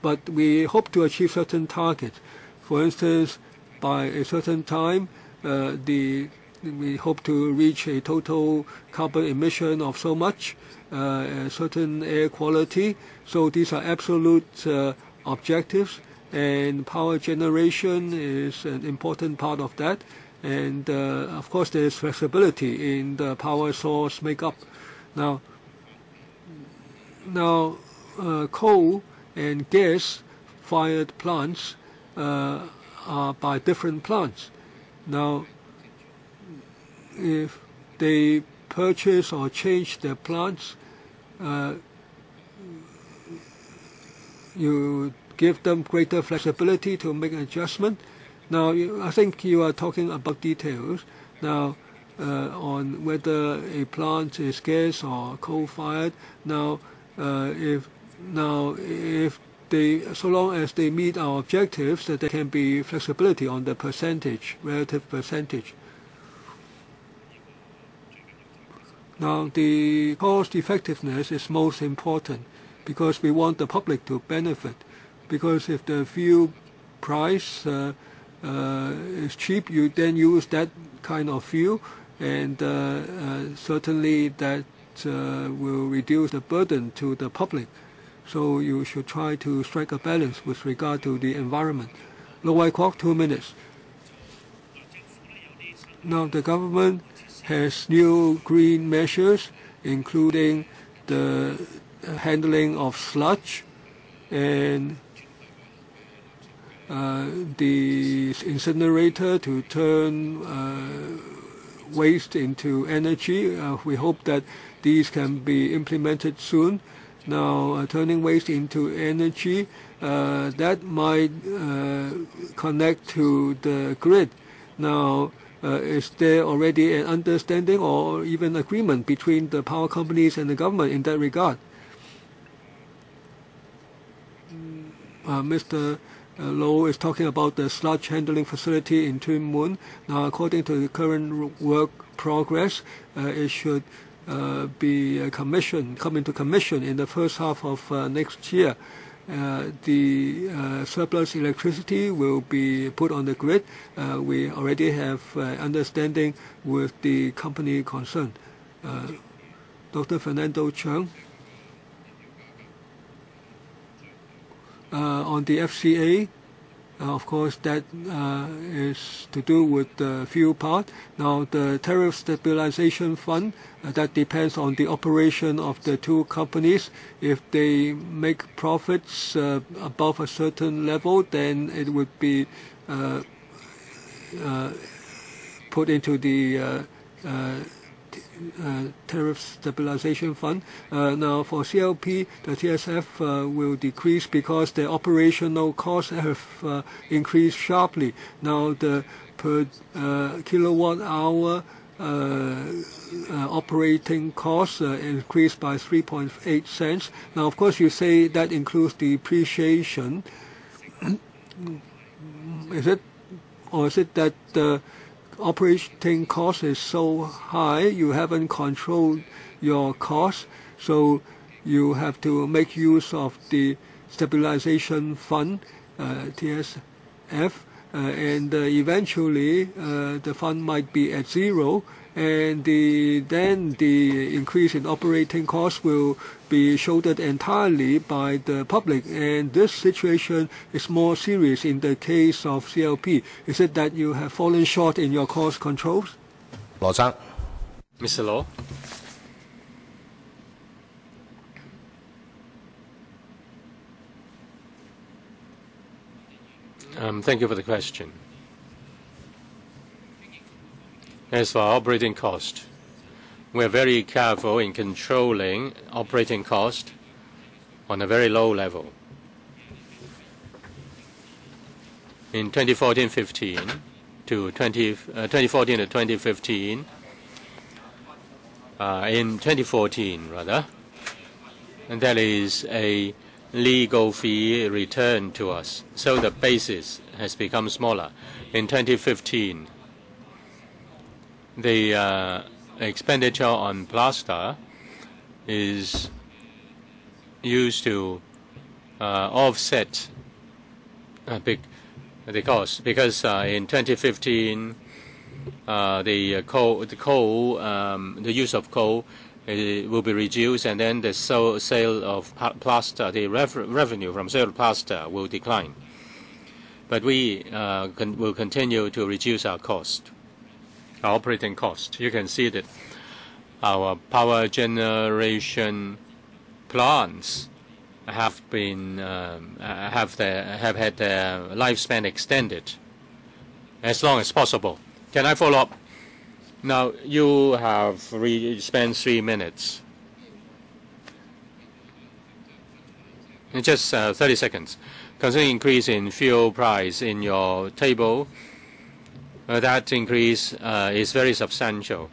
but we hope to achieve certain targets. For instance, by a certain time, we hope to reach a total carbon emission of so much, a certain air quality. So these are absolute objectives, and power generation is an important part of that. And of course, there is flexibility in the power source makeup. Now, coal and gas-fired plants are by different plants. Now, if they purchase or change their plants, you give them greater flexibility to make an adjustment. Now, I think you are talking about details now on whether a plant is gas or coal-fired. Now, if they, so long as they meet our objectives, that there can be flexibility on the percentage, relative percentage. Now, the cost effectiveness is most important because we want the public to benefit. Because if the fuel price is cheap, you then use that kind of fuel, and certainly that will reduce the burden to the public. So you should try to strike a balance with regard to the environment. Loh Wai Kok, 2 minutes. Now the government has new green measures, including the handling of sludge and the incinerator to turn waste into energy. We hope that these can be implemented soon. Now, turning waste into energy, that might connect to the grid. Now, is there already an understanding or even agreement between the power companies and the government in that regard? Mr. Loh is talking about the sludge handling facility in Tuen Mun. Now, according to the current work progress, it should be come into commission in the first half of next year. The surplus electricity will be put on the grid. We already have understanding with the company concerned. Dr. Fernando Cheung. On the FCA, of course, that is to do with the fuel part. Now, the tariff stabilization fund, that depends on the operation of the two companies. If they make profits above a certain level, then it would be put into the tariff stabilization fund. Now for CLP, the TSF will decrease because the operational costs have increased sharply. Now the per kilowatt hour operating costs increased by 3.8 cents. Now of course you say that includes depreciation. Is it, or is it that the operating cost is so high you haven't controlled your costs, so you have to make use of the stabilization fund, TSF, and eventually the fund might be at zero, and then the increase in operating costs will be shouldered entirely by the public. And this situation is more serious in the case of CLP. Is it that you have fallen short in your cost controls? 羅生。 Mr. Law. Thank you for the question. As for operating cost, we are very careful in controlling operating cost on a very low level. In 2014-15 to 2014 to 2015, in 2014 rather, and that is a legal fee returned to us, so the basis has become smaller. In 2015, the expenditure on plaster is used to offset the cost, because in 2015 the use of coal will be reduced, and then the sale of plaster, the revenue from sale of plaster will decline. But we will continue to reduce our cost, our operating cost. You can see that our power generation plants have been have had their lifespan extended as long as possible. Can I follow up? Now, you have spent 3 minutes. In just 30 seconds. Concerning increase in fuel price in your table, that increase is very substantial.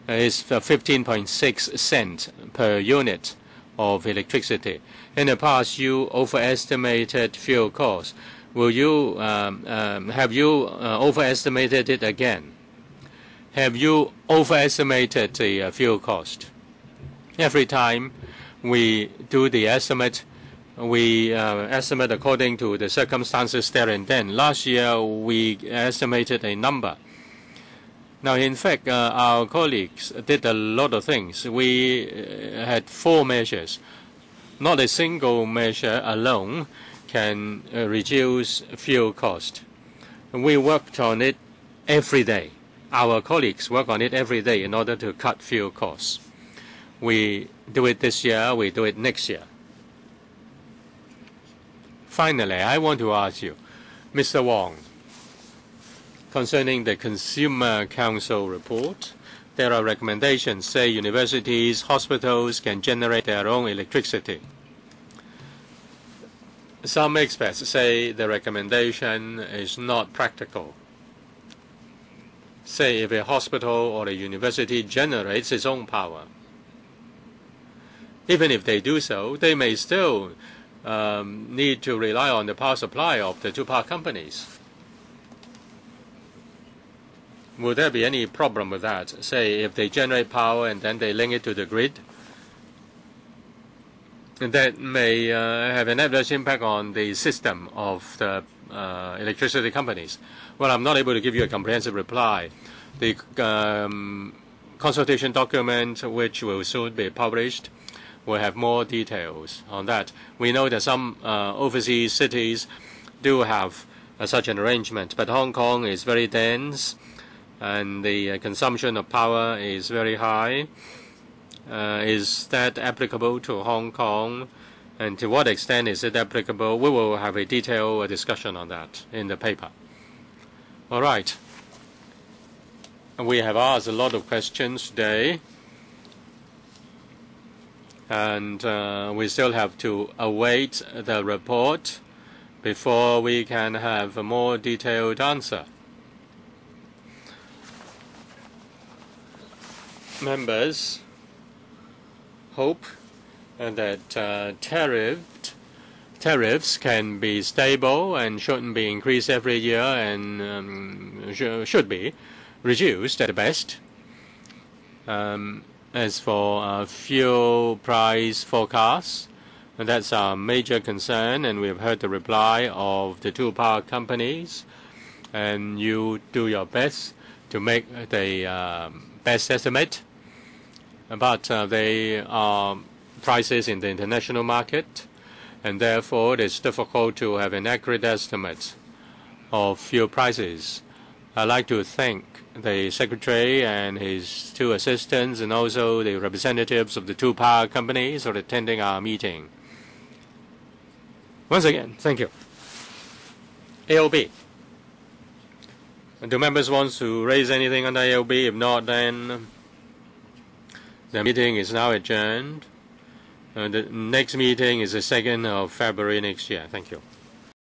It's 15.6 cents per unit of electricity. In the past, you overestimated fuel costs. Will you have you overestimated it again? Have you overestimated the fuel cost? Every time we do the estimate, we estimate according to the circumstances there and then. Last year, we estimated a number. Now, in fact, our colleagues did a lot of things. We had 4 measures. Not a single measure alone can reduce fuel cost. We worked on it every day. Our colleagues work on it every day in order to cut fuel costs. We do it this year, we do it next year. Finally, I want to ask you, Mr. Wong, concerning the Consumer Council report, there are recommendations, say universities, hospitals can generate their own electricity. Some experts say the recommendation is not practical. Say if a hospital or a university generates its own power, even if they do so, they may still need to rely on the power supply of the 2 power companies. Would there be any problem with that? Say if they generate power and then they link it to the grid, and that may have an adverse impact on the system of the electricity companies. Well, I'm not able to give you a comprehensive reply. The consultation document, which will soon be published, will have more details on that. We know that some overseas cities do have such an arrangement, but Hong Kong is very dense, and the consumption of power is very high. Is that applicable to Hong Kong? And to what extent is it applicable? We will have a detailed discussion on that in the paper. All right. We have asked a lot of questions today, and we still have to await the report before we can have a more detailed answer. Members hope that tariffs can be stable and shouldn't be increased every year, and should be reduced at best. As for fuel price forecasts, And that's our major concern, and we've heard the reply of the two power companies, and you do your best to make the best estimate about the prices in the international market, and therefore it is difficult to have an accurate estimate of fuel prices. I'd like to thank the Secretary and his two assistants and also the representatives of the two power companies for attending our meeting. Once again, thank you. ALB. Do members want to raise anything under ALB? If not, then the meeting is now adjourned. The next meeting is the 2nd of February next year. Thank you.